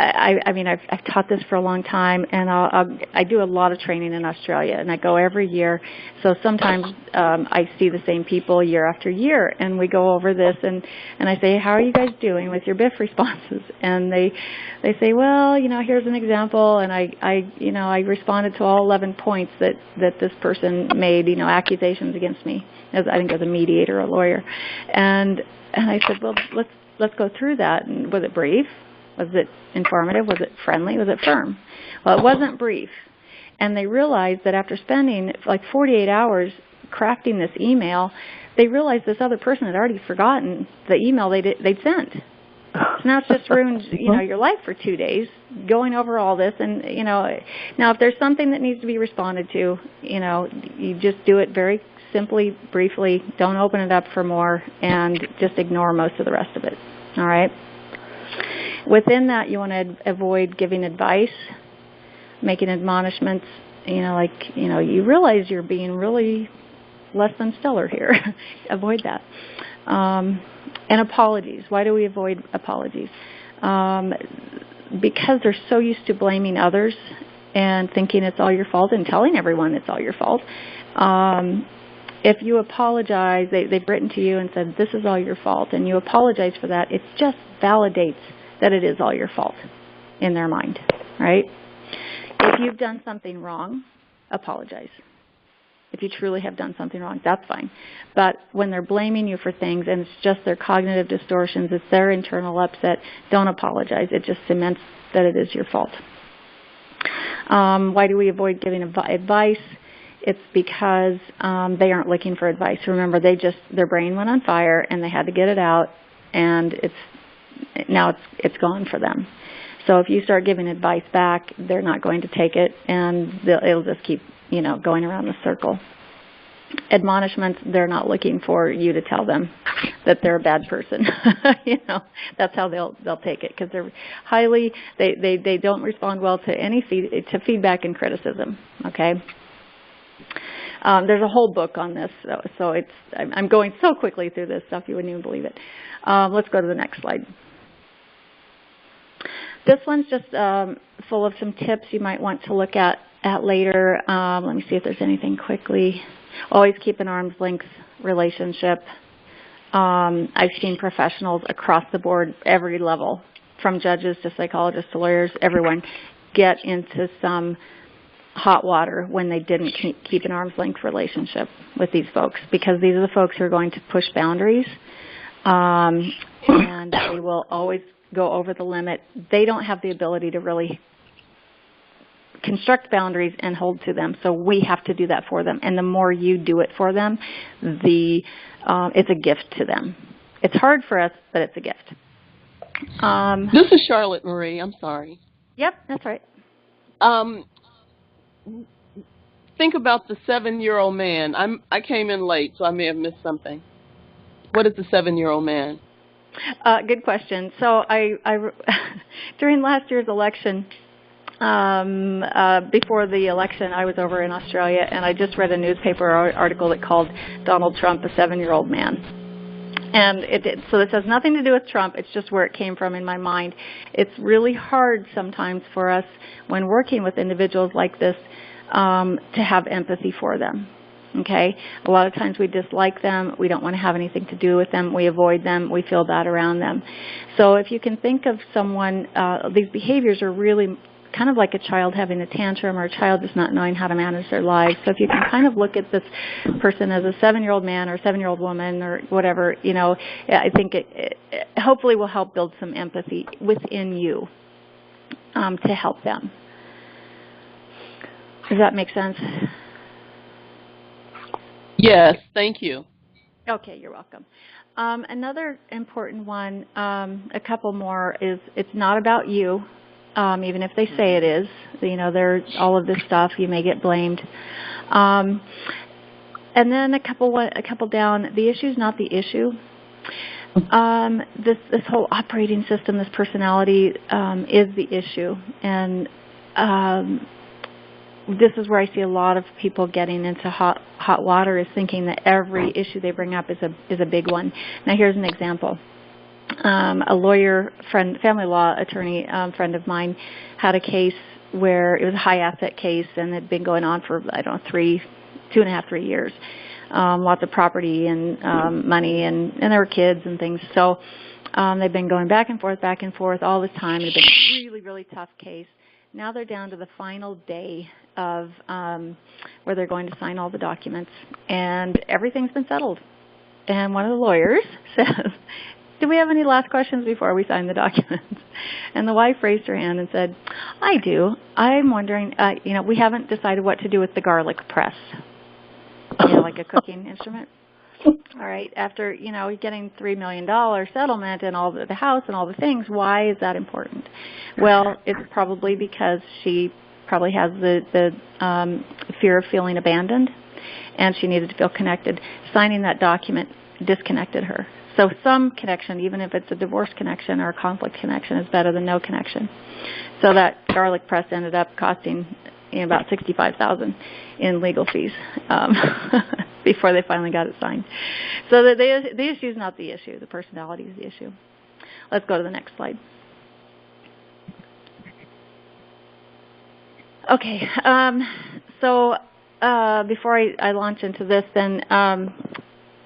I've taught this for a long time, and I do a lot of training in Australia, and I go every year. So sometimes I see the same people year after year, and we go over this, and I say, how are you guys doing with your BIF responses? And they say, well, here's an example, and I responded to all 11 points that this person made, accusations against me, I think as a mediator, a lawyer, and I said, well, let's go through that. And was it brief? Was it informative? Was it friendly? Was it firm? Well, it wasn't brief. And they realized that after spending like 48 hours crafting this email, they realized this other person had already forgotten the email they'd sent. So now it's just ruined, your life for 2 days going over all this. And, now if there's something that needs to be responded to, you just do it very simply, briefly. Don't open it up for more, and just ignore most of the rest of it. All right? Within that, you want to avoid giving advice, making admonishments, you realize you're being really less than stellar here. Avoid that. And apologies. Why do we avoid apologies? Because they're so used to blaming others and thinking it's all your fault and telling everyone it's all your fault. If you apologize, they've written to you and said, this is all your fault, and you apologize for that, it just validates that it is all your fault in their mind, right? If you've done something wrong, apologize. If you truly have done something wrong, that's fine. But when they're blaming you for things and it's just their cognitive distortions, it's their internal upset, don't apologize. It just cements that it is your fault. Why do we avoid giving advice? It's because they aren't looking for advice. Remember, their brain went on fire and they had to get it out, and now it's gone for them. So if you start giving advice back, they're not going to take it, and it'll just keep going around the circle. Admonishments, they're not looking for you to tell them that they're a bad person. That's how they'll take it, because they're they don't respond well to feedback and criticism. Okay. There's a whole book on this, so I'm going so quickly through this stuff you wouldn't even believe it. Let's go to the next slide. This one's just full of some tips you might want to look at later. Let me see if there's anything quickly. Always keep an arm's length relationship. I've seen professionals across the board, every level, from judges to psychologists to lawyers, everyone, get into some hot water when they didn't keep an arm's length relationship with these folks, because these are the folks who are going to push boundaries, and they will always go over the limit. They don't have the ability to really construct boundaries and hold to them, so we have to do that for them. And the more you do it for them, it's a gift to them. It's hard for us, but it's a gift. This is Charlotte Marie. I'm sorry. Yep, that's right. Think about the 7-year-old man. I came in late, so I may have missed something. What is the 7-year-old man? Good question. So I during last year's election, before the election, I was over in Australia, and I just read a newspaper article that called Donald Trump a 7-year-old man. And so this has nothing to do with Trump. It's just where it came from in my mind. It's really hard sometimes for us when working with individuals like this to have empathy for them. Okay? A lot of times we dislike them. We don't want to have anything to do with them. We avoid them. We feel bad around them. So if you can think of someone, these behaviors are really kind of like a child having a tantrum or a child just not knowing how to manage their lives. So if you can kind of look at this person as a 7-year-old man or a 7-year-old woman or whatever, I think it hopefully will help build some empathy within you to help them. Does that make sense? Yes, thank you. Okay, you're welcome. Another important one, a couple more, is it's not about you. Even if they say it is, there's all of this stuff, you may get blamed. And then a couple down, the issue is not the issue. This whole operating system, this personality, is the issue. And this is where I see a lot of people getting into hot water, is thinking that every issue they bring up is a big one. Now here's an example. A lawyer friend, family law attorney friend of mine, had a case where it was a high asset case, and it had been going on for 2.5, 3 years. Lots of property and money, and there were kids and things. So they've been going back and forth all this time. It's been a really, really tough case. Now they're down to the final day of where they're going to sign all the documents, and everything's been settled. And one of the lawyers says, "Do we have any last questions before we sign the documents?" And the wife raised her hand and said, "I do. I'm wondering, we haven't decided what to do with the garlic press, like a cooking instrument. All right, after, getting $3 million settlement and all the house and all the things, why is that important?" Well, it's probably because she probably has the fear of feeling abandoned, and she needed to feel connected. Signing that document disconnected her. So some connection, even if it's a divorce connection or a conflict connection, is better than no connection. So that garlic press ended up costing about $65,000 in legal fees before they finally got it signed. So the issue is not the issue. The personality is the issue. Let's go to the next slide. Okay. So before I launch into this, then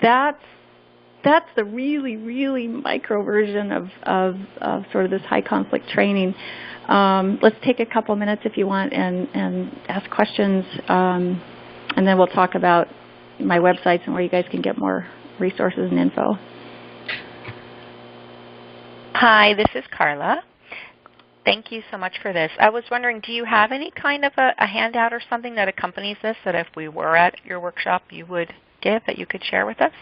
that's the really, really micro version of sort of this high conflict training. Let's take a couple minutes if you want and ask questions, and then we'll talk about my websites and where you guys can get more resources and info. Hi, this is Carla. Thank you so much for this. I was wondering, do you have any kind of a handout or something that accompanies this that if we were at your workshop you would give, that you could share with us?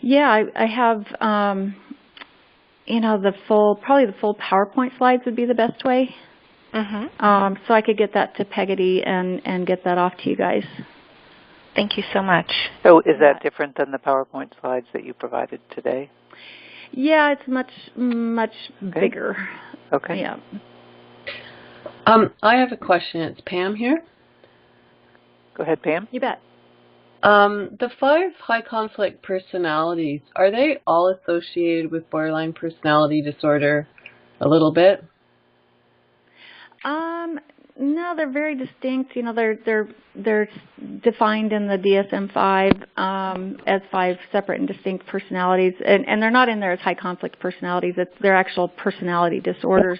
Yeah, I have, the full PowerPoint slides would be the best way. Mm-hmm. So I could get that to Peggotty and get that off to you guys. Thank you so much. So is that different than the PowerPoint slides that you provided today? Yeah, it's much bigger. Okay. Yeah. I have a question. It's Pam here. Go ahead, Pam. You bet. The 5 high conflict personalities, are they all associated with borderline personality disorder? a little bit? No, they're very distinct. You know, they're defined in the DSM-5 as 5 separate and distinct personalities, and they're not in there as high conflict personalities. They're actual personality disorders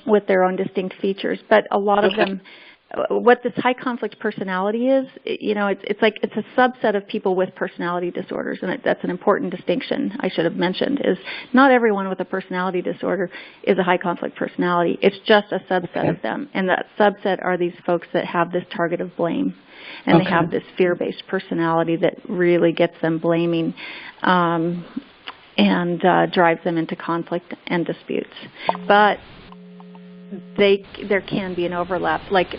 with their own distinct features. But a lot of them, what this high conflict personality is, you know, it's a subset of people with personality disorders, and that's an important distinction I should have mentioned, is not everyone with a personality disorder is a high conflict personality. It's just a subset of them, and that subset are these folks that have this target of blame, and they have this fear-based personality that really gets them blaming and drives them into conflict and disputes. But there can be an overlap. Like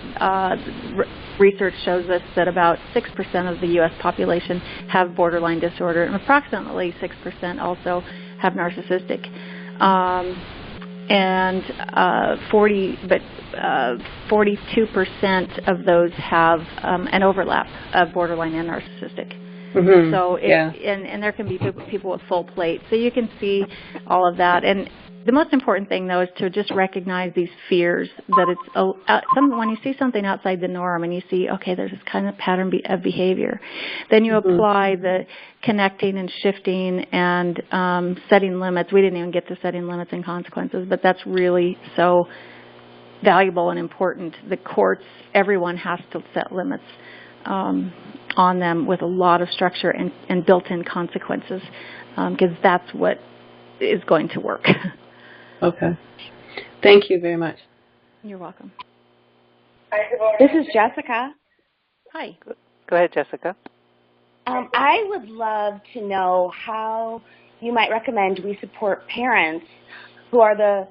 research shows us that about 6% of the U.S. population have borderline disorder, and approximately 6% also have narcissistic. And 42% of those have an overlap of borderline and narcissistic. Mm-hmm. So and there can be people with full plate. So you can see all of that. And the most important thing, though, is to just recognize these fears, that it's when you see something outside the norm and you see, okay, there's this kind of pattern of behavior, then you apply the connecting and shifting and setting limits. We didn't even get to setting limits and consequences, but that's really so valuable and important. The courts, everyone has to set limits on them with a lot of structure and built-in consequences, because that's what is going to work. Okay. Thank you very much. You're welcome. This is Jessica. Hi. Go ahead, Jessica. I would love to know how you might recommend we support parents who are the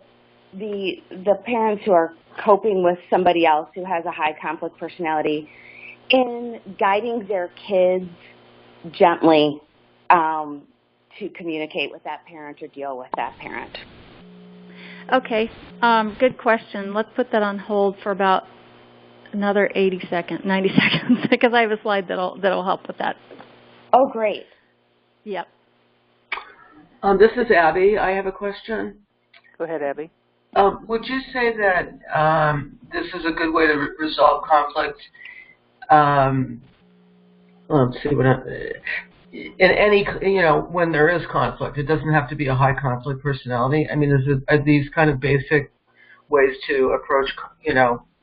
parents who are coping with somebody else who has a high conflict personality in guiding their kids gently to communicate with that parent or deal with that parent. Okay, good question. Let's put that on hold for about another 90 seconds, because I have a slide that'll help with that. Oh, great. Yep. This is Abby. I have a question. Go ahead, Abby. Would you say that this is a good way to resolve conflict? Let's see in any, when there is conflict, it doesn't have to be a high conflict personality. I mean, are these kind of basic ways to approach,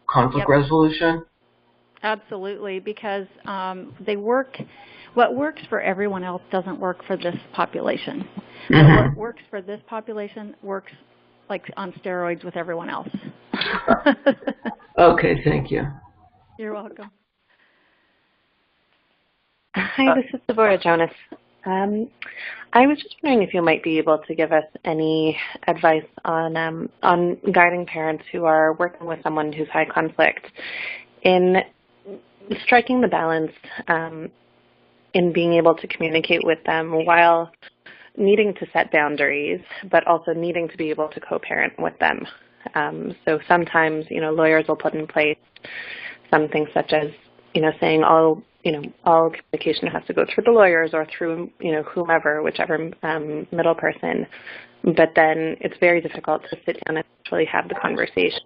conflict resolution? Absolutely, because they work. What works for everyone else doesn't work for this population. Mm-hmm. What works for this population works like on steroids with everyone else. Okay, thank you. You're welcome. Hi, this is Deborah Jonas. I was just wondering if you might be able to give us any advice on guiding parents who are working with someone who's high conflict in striking the balance in being able to communicate with them while needing to set boundaries, but also needing to be able to co-parent with them. So sometimes, lawyers will put in place some things such as, saying all communication has to go through the lawyers or through, whomever, whichever middle person. But then it's very difficult to sit down and actually have the conversation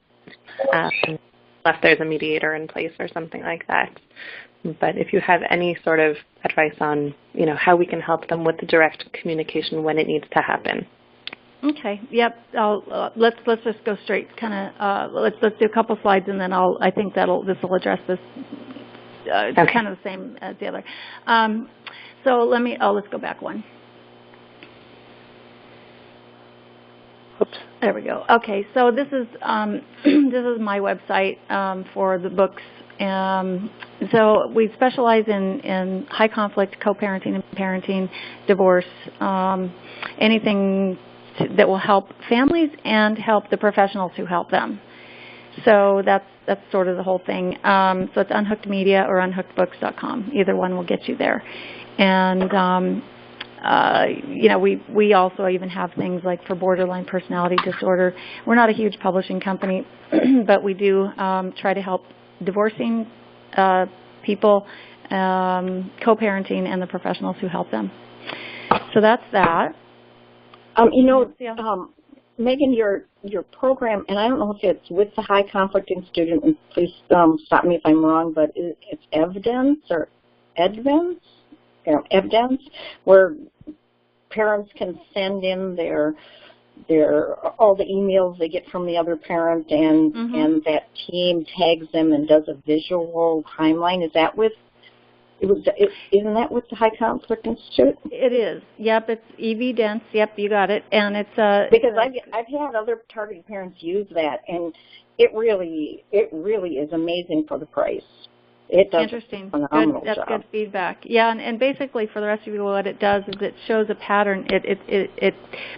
unless there's a mediator in place or something like that. But if you have any sort of advice on, how we can help them with the direct communication when it needs to happen. Okay. Yep. Let's just go straight. Let's do a couple slides, and then I think this will address this. It's kind of the same as the other. So let's go back one. Oops. There we go. Okay. So this is this is my website for the books. So we specialize in high conflict, co-parenting and parenting, divorce, anything that will help families and help the professionals who help them. So that's sort of the whole thing. So it's Unhooked Media or unhookedbooks.com. Either one will get you there. And we also even have things like for borderline personality disorder. We're not a huge publishing company, but we do try to help divorcing people, co-parenting, and the professionals who help them. So that's that. Megan, your program, and I don't know if it's with the High Conflict Institute, and please stop me if I'm wrong, but it's evidence or evidence, where parents can send in their all the emails they get from the other parent, and and that team tags them and does a visual timeline. Is that with? Isn't that with the High Conflict Institute? It is. Yep, it's evidence. Yep, you got it. And it's because I've had other targeted parents use that, and it really is amazing for the price. It does interesting. phenomenal Good. That's job. good feedback. Yeah, and basically for the rest of you, what it does is it shows a pattern. It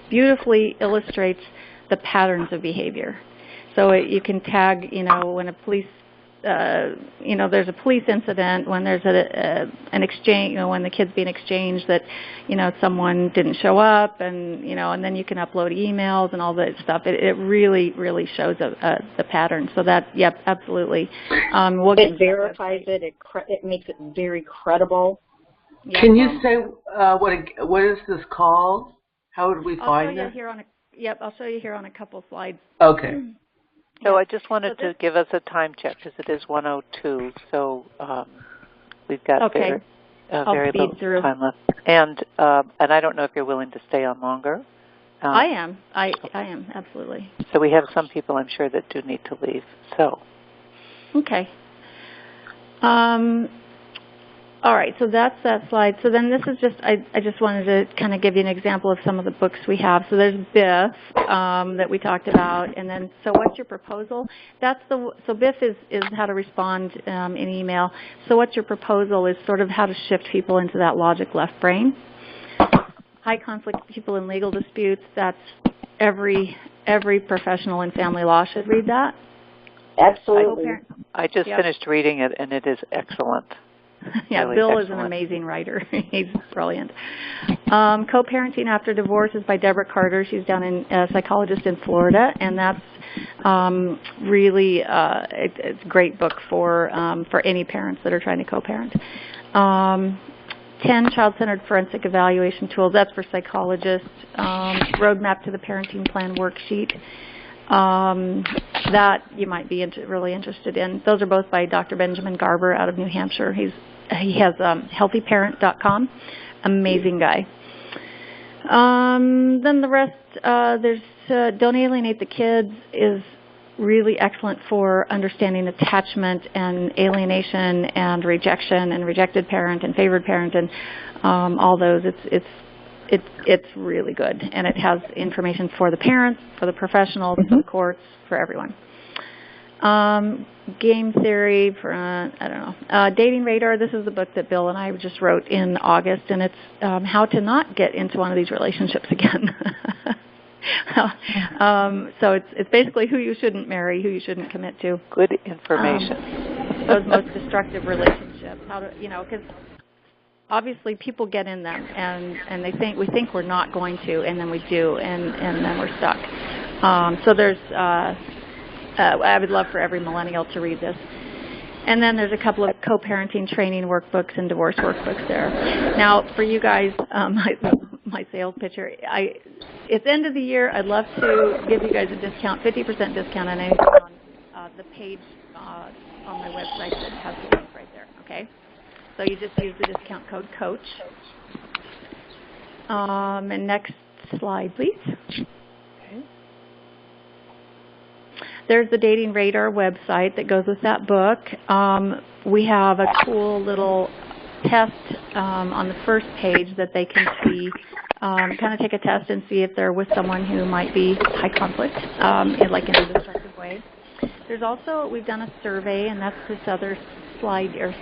beautifully illustrates the patterns of behavior. So you can tag, when a police there's a police incident, when there's an exchange, when the kid's being exchanged, that, someone didn't show up, and, and then you can upload emails and all that stuff. It really, really shows the pattern. So that, yep, absolutely. It verifies it. It makes it very credible. Yep. Can you say what is this called? How would we find it? I'll show you here on a couple slides. Okay. So I just wanted to give us a time check because it is 1:02, so we've got very little time left. And I don't know if you're willing to stay on longer. I am. I am, absolutely. So we have some people, I'm sure, that do need to leave. So. Okay. All right, so that's that slide. So then this is just, I just wanted to kind of give you an example of some of the books we have. So there's BIF that we talked about, and then, so what's your proposal? So BIF is how to respond in email. So what's your proposal is sort of how to shift people into that logic left brain. High conflict people in legal disputes, that's every professional in family law should read that. Absolutely. I just finished reading it, and it is excellent. Yeah, really Bill excellent. is an amazing writer. He's brilliant. Co-Parenting After Divorce is by Deborah Carter. She's down in psychologist in Florida, and that's really it's a great book for any parents that are trying to co-parent. 10 Child-Centered Forensic Evaluation Tools. That's for psychologists. Roadmap to the Parenting Plan Worksheet. That you might be really interested in. Those are both by Dr. Benjamin Garber out of New Hampshire. He has healthyparent.com. Amazing guy. Then the rest, there's Don't Alienate the Kids is really excellent for understanding attachment and alienation and rejection and rejected parent and favored parent and all those. It's really good, and it has information for the parents, for the professionals, for the courts, for everyone. Game Theory, for I don't know. Dating Radar, this is the book that Bill and I just wrote in August, and it's how to not get into one of these relationships again. So it's basically who you shouldn't marry, who you shouldn't commit to. Good information. Those most destructive relationships. How to, because obviously people get in them, and we think we're not going to, and then we do, and then we're stuck. So there's I would love for every millennial to read this. And then there's a couple of co-parenting training workbooks and divorce workbooks there. Now, for you guys, my sales pitcher, it's end of the year. I'd love to give you guys a discount, 50% discount on anything on the page on my website that has the link right there, okay? So you just use the discount code COACH. And next slide, please. Okay. There's the Dating Radar website that goes with that book. We have a cool little test on the first page that they can see, kind of take a test and see if they're with someone who might be high conflict, like in a destructive way. There's also, we've done a survey, and that's this other slide, or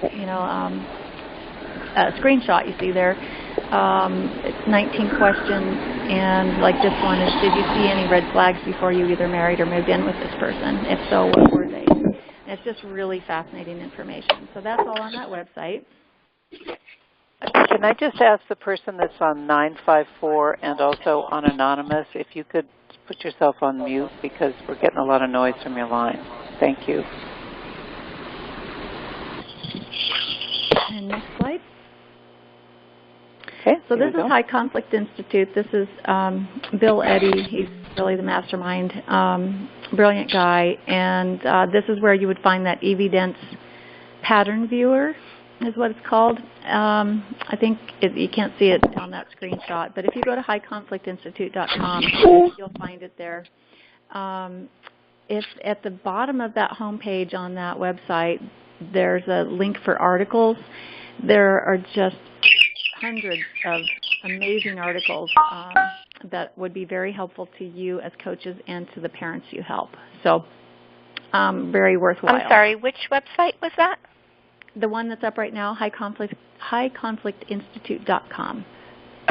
screenshot you see there. It's 19 questions, and like this one is, did you see any red flags before you either married or moved in with this person? If so, what were they? And it's just really fascinating information. So that's all on that website. Can I just ask the person that's on 954 and also on Anonymous if you could put yourself on mute, because we're getting a lot of noise from your line. Thank you. And next slide. Okay, so this is High Conflict Institute. This is Bill Eddy. He's really the mastermind, brilliant guy. And this is where you would find that evidence pattern viewer is what it's called. I think you can't see it on that screenshot, but if you go to highconflictinstitute.com, you'll find it there. If at the bottom of that homepage on that website, there's a link for articles. There are just hundreds of amazing articles that would be very helpful to you as coaches and to the parents you help. So very worthwhile. I'm sorry, which website was that? The one that's up right now, highconflictinstitute.com.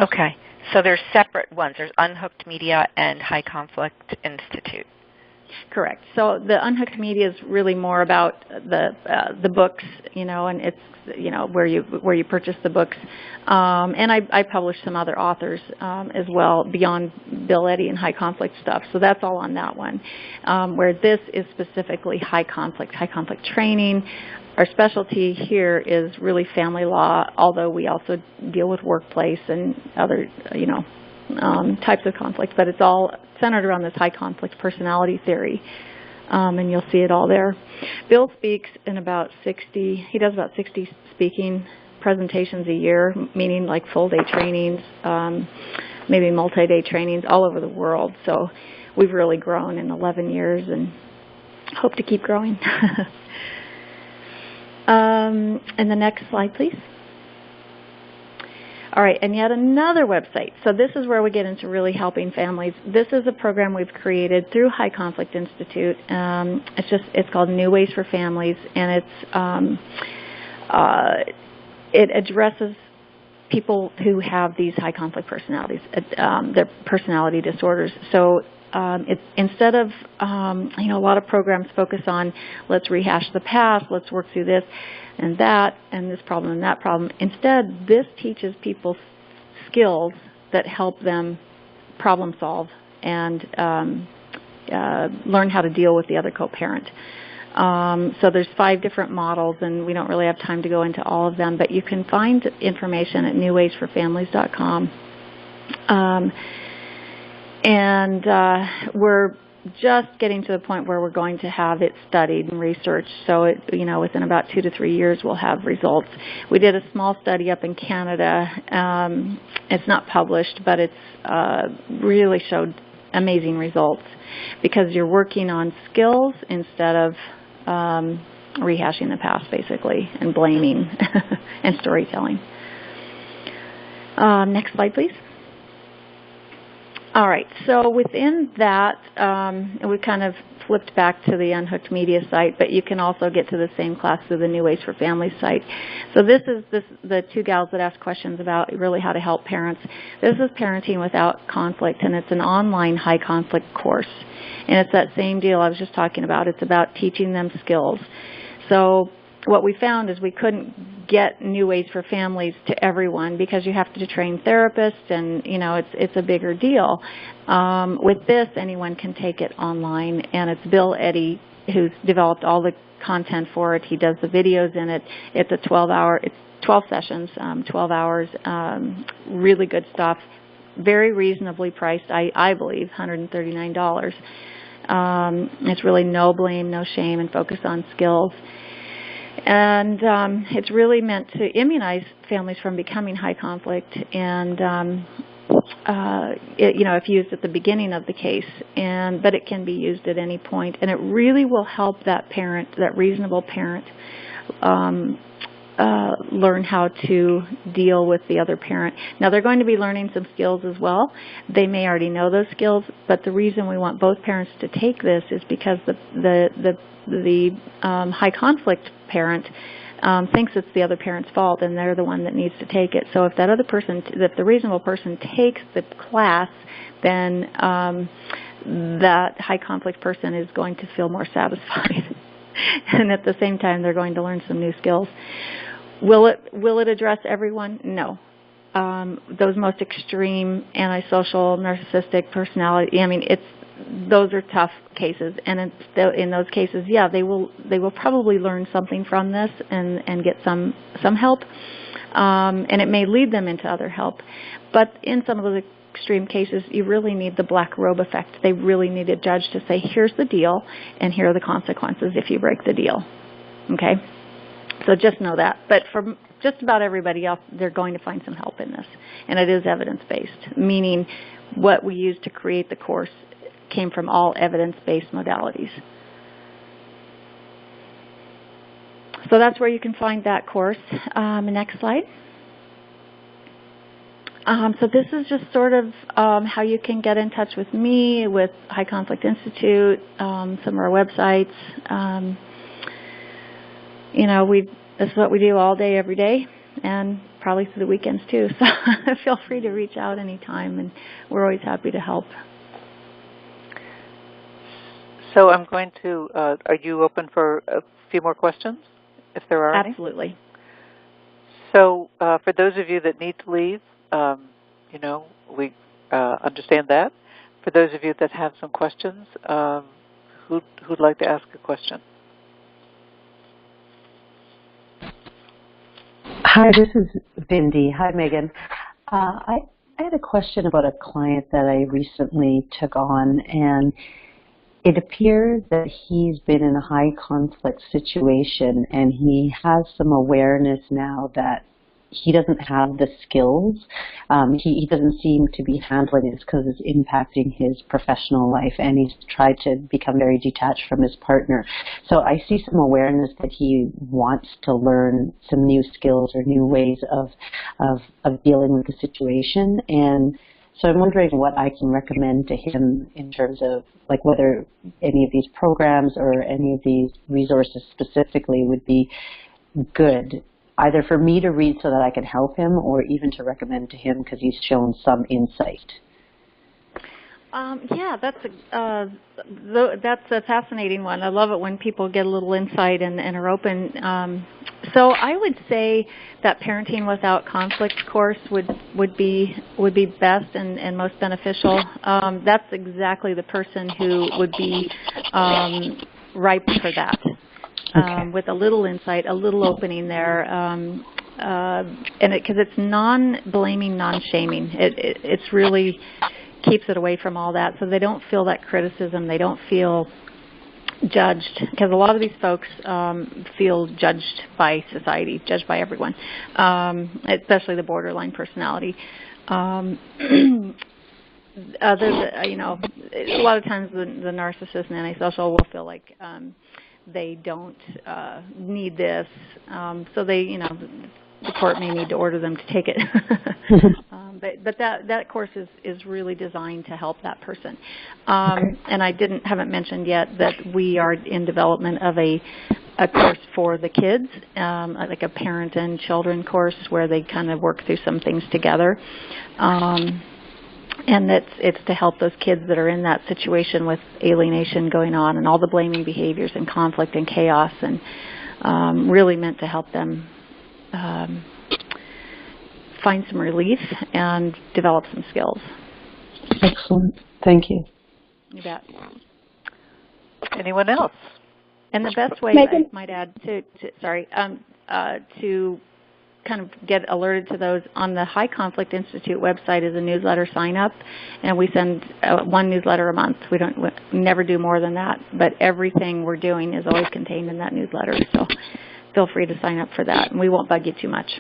Okay. So there's separate ones. There's Unhooked Media and High Conflict Institute. Correct. So the Unhooked Media is really more about the books, and it's where you purchase the books. And I publish some other authors as well beyond Bill Eddy and high conflict stuff. So that's all on that one. Where this is specifically high conflict training. Our specialty here is really family law, although we also deal with workplace and other, types of conflict, but it's all centered around this high conflict personality theory, and you'll see it all there. Bill speaks in about 60, he does about 60 speaking presentations a year, meaning like full day trainings, maybe multi-day trainings all over the world. So we've really grown in 11 years and hope to keep growing. And the next slide, please. All right, and yet another website. So this is where we get into really helping families. This is a program we've created through High Conflict Institute. It's called New Ways for Families, and it addresses people who have these high conflict personalities, their personality disorders. So it's instead of a lot of programs focus on let's rehash the past, let's work through this and that and this problem and that problem. Instead, this teaches people skills that help them problem solve and learn how to deal with the other co-parent. So there's 5 different models, and we don't really have time to go into all of them, but you can find information at newwaysforfamilies.com. And we're just getting to the point where we're going to have it studied and researched. So, within about 2 to 3 years, we'll have results. We did a small study up in Canada. It's not published, but it's really showed amazing results because you're working on skills instead of rehashing the past, basically, and blaming and storytelling. Next slide, please. All right, so within that, we kind of flipped back to the Unhooked Media site, but you can also get to the same class through the New Ways for Families site. So this is the 2 gals that asked questions about really how to help parents. This is Parenting Without Conflict, and it's an online high conflict course. And it's that same deal I was just talking about. It's about teaching them skills. So what we found is we couldn't get New Ways for Families to everyone because you have to train therapists, and it's a bigger deal. With this, anyone can take it online, and it's Bill Eddy who's developed all the content for it. He does the videos in it. It's a 12 sessions, 12 hours, really good stuff, very reasonably priced, I believe, $139. It's really no blame, no shame, and focus on skills. And it's really meant to immunize families from becoming high conflict, and if used at the beginning of the case, but it can be used at any point, and it really will help that parent, that reasonable parent, learn how to deal with the other parent. Now, they're going to be learning some skills as well. They may already know those skills, but the reason we want both parents to take this is because the high conflict parent thinks it's the other parent's fault, and they're the one that needs to take it. So if if the reasonable person takes the class, then that high conflict person is going to feel more satisfied. And at the same time, they're going to learn some new skills. Will it address everyone? No. Those most extreme antisocial, narcissistic personality, those are tough cases, and in those cases, yeah, they will probably learn something from this and get some help. and it may lead them into other help. But in some of the extreme cases, you really need the black robe effect. They really need a judge to say, here's the deal, and here are the consequences if you break the deal. Okay? So just know that. But for just about everybody else, they're going to find some help in this. And it is evidence-based, meaning what we used to create the course came from all evidence-based modalities. So that's where you can find that course. Next slide. So this is just sort of how you can get in touch with me, with High Conflict Institute, some of our websites. This is what we do all day, every day, and probably through the weekends too. So feel free to reach out anytime, and we're always happy to help. So I'm going to, are you open for a few more questions, if there are any? Absolutely. So for those of you that need to leave, we understand that. For those of you that have some questions, who'd like to ask a question? Hi, this is Bindi. Hi, Megan. I had a question about a client that I recently took on, and it appears that he's been in a high conflict situation, and he has some awareness now that he doesn't have the skills. He doesn't seem to be handling it because it's impacting his professional life, and he's tried to become very detached from his partner. So I see some awareness that he wants to learn some new skills or new ways of dealing with the situation. And so I'm wondering what I can recommend to him in terms of like whether any of these programs or any of these resources specifically would be good, either for me to read so that I can help him or even to recommend to him because he's shown some insight. Yeah, that's a fascinating one. I love it when people get a little insight and are open. So I would say that Parenting Without Conflict course would be best and most beneficial. That's exactly the person who would be ripe for that. Okay. With a little insight, a little opening there, and because it's non-blaming, non-shaming. It's really keeps it away from all that, so they don't feel that criticism. They don't feel judged, because a lot of these folks feel judged by society, judged by everyone, especially the borderline personality. There's a lot of times the narcissist and antisocial will feel like they don't need this, so they, the court may need to order them to take it. But that course is really designed to help that person. Okay. And I haven't mentioned yet that we are in development of a course for the kids, like a parent and children course where they kind of work through some things together. And it's to help those kids that are in that situation with alienation going on and all the blaming behaviors and conflict and chaos, and really meant to help them find some relief and develop some skills. Excellent. Thank you. You bet. Anyone else? And the best way, Megan? I might add, to kind of get alerted to those, on the High Conflict Institute website is a newsletter sign up, and we send one newsletter a month. We never do more than that, but everything we're doing is always contained in that newsletter, so feel free to sign up for that, and we won't bug you too much.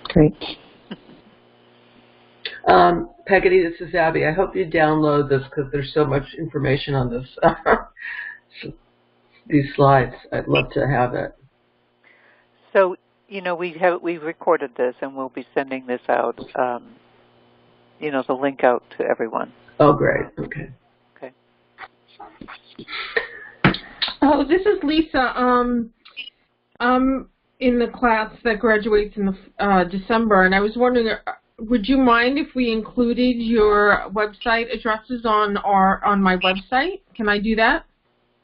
Great. Peggotty, this is Abby. I hope you download this because there's so much information on this. These slides. I'd love to have it. So, we recorded this, and we'll be sending this out, the link out to everyone. Oh, great. Okay. Okay. Oh, this is Lisa. I'm in the class that graduates in December, and I was wondering, would you mind if we included your website addresses on my website? Can I do that?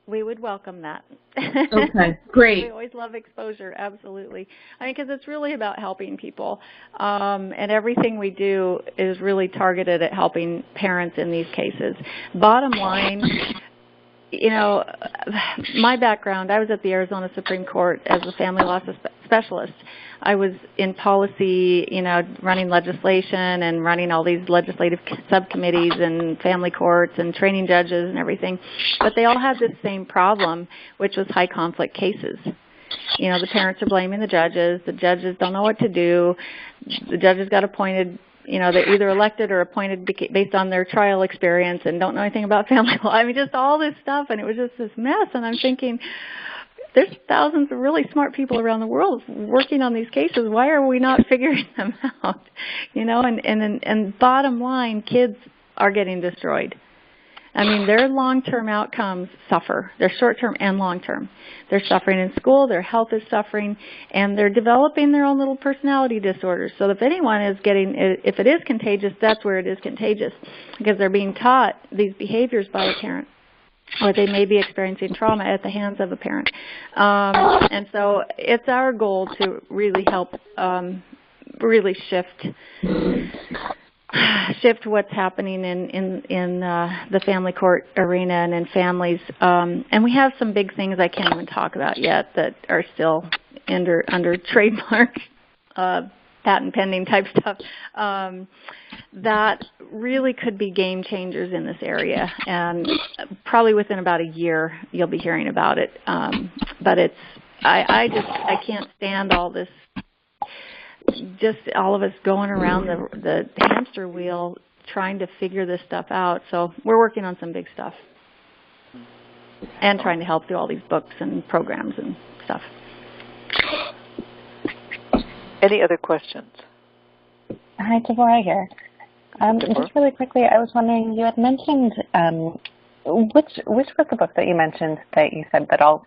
We would welcome that. Okay, great. We always love exposure, absolutely. Because it's really about helping people. And everything we do is really targeted at helping parents in these cases. Bottom line, my background, I was at the Arizona Supreme Court as a family law specialist. I was in policy, running legislation and running all these legislative subcommittees and family courts and training judges and everything. But they all had this same problem, which was high conflict cases. The parents are blaming the judges don't know what to do. The judges got appointed, they're either elected or appointed based on their trial experience and don't know anything about family law. I mean, just all this stuff, and it was just this mess. And I'm thinking, there's thousands of really smart people around the world working on these cases. Why are we not figuring them out? And bottom line, kids are getting destroyed. I mean, their long-term outcomes suffer. They're short-term and long-term. They're suffering in school, their health is suffering, and they're developing their own little personality disorders. So if anyone is if it is contagious, that's where it is contagious, because they're being taught these behaviors by a parent, or they may be experiencing trauma at the hands of a parent. And so it's our goal to really help really shift what's happening in the family court arena and in families. And we have some big things I can't even talk about yet that are still under trademark, patent pending type stuff, that really could be game changers in this area. And probably within about a year you'll be hearing about it. But I can't stand all this, just all of us going around the hamster wheel trying to figure this stuff out. So we're working on some big stuff and trying to help through all these books and programs and stuff. Any other questions? Hi, Deborah here. Just really quickly, I was wondering, you had mentioned, which was the book that you mentioned that you said that all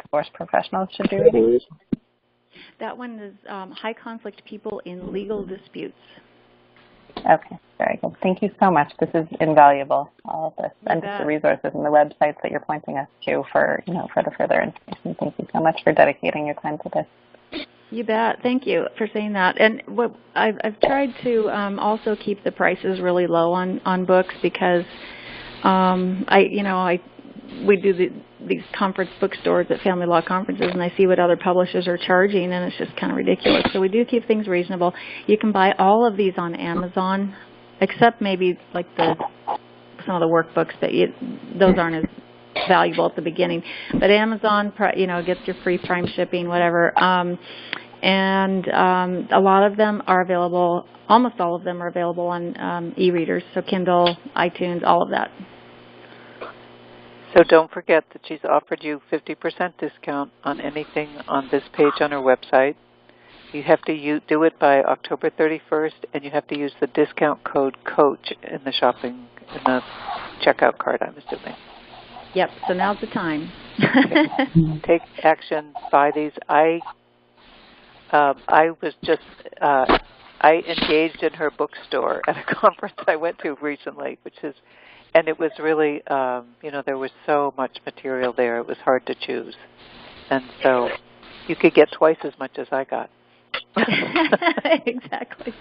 divorce professionals should be reading? That one is High Conflict People in Legal Disputes. Okay, very good. Thank you so much. This is invaluable, all of this, and just the resources and the websites that you're pointing us to for the further information. Thank you so much for dedicating your time to this. You bet. Thank you for saying that. And what I've tried to also keep the prices really low on books, because we do these conference bookstores at family law conferences, and I see what other publishers are charging, and it's just kind of ridiculous. So we do keep things reasonable. You can buy all of these on Amazon, except maybe like some of the workbooks, but those aren't as valuable at the beginning. But Amazon, gets your free Prime shipping, whatever. And a lot of them are available, almost all of them are available on e-readers, so Kindle, iTunes, all of that. So don't forget that she's offered you 50% discount on anything on this page on her website. You have to do it by October 31st, and you have to use the discount code COACH in the checkout card, I'm assuming. Yep, so now's the time. Okay. Take action, buy these. I engaged in her bookstore at a conference I went to recently, and it was really, there was so much material there, it was hard to choose. And so you could get twice as much as I got. Exactly.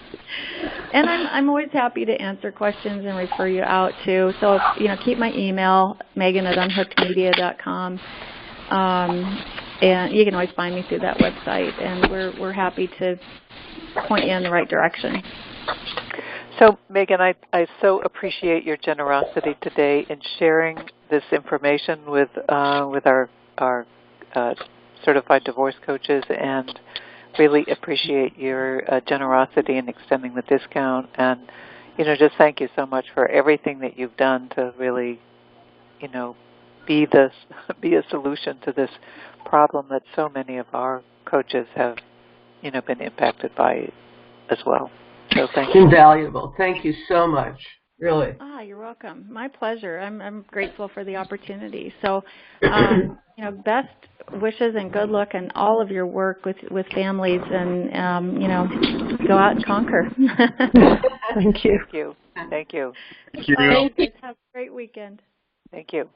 And I'm always happy to answer questions and refer you out too. So, keep my email, Megan@unhookedmedia.com. And you can always find me through that website, and we're happy to point you in the right direction. So, Megan, I so appreciate your generosity today in sharing this information with our certified divorce coaches, and really appreciate your generosity in extending the discount. And, just thank you so much for everything that you've done to really, be a solution to this problem that so many of our coaches have, been impacted by as well. So thank you. Invaluable. Thank you so much. Really. You're welcome. My pleasure. I'm grateful for the opportunity. So, best wishes and good luck in all of your work with families, and go out and conquer. Thank you. Thank you. Thank you. Thank you. Have a great weekend. Thank you.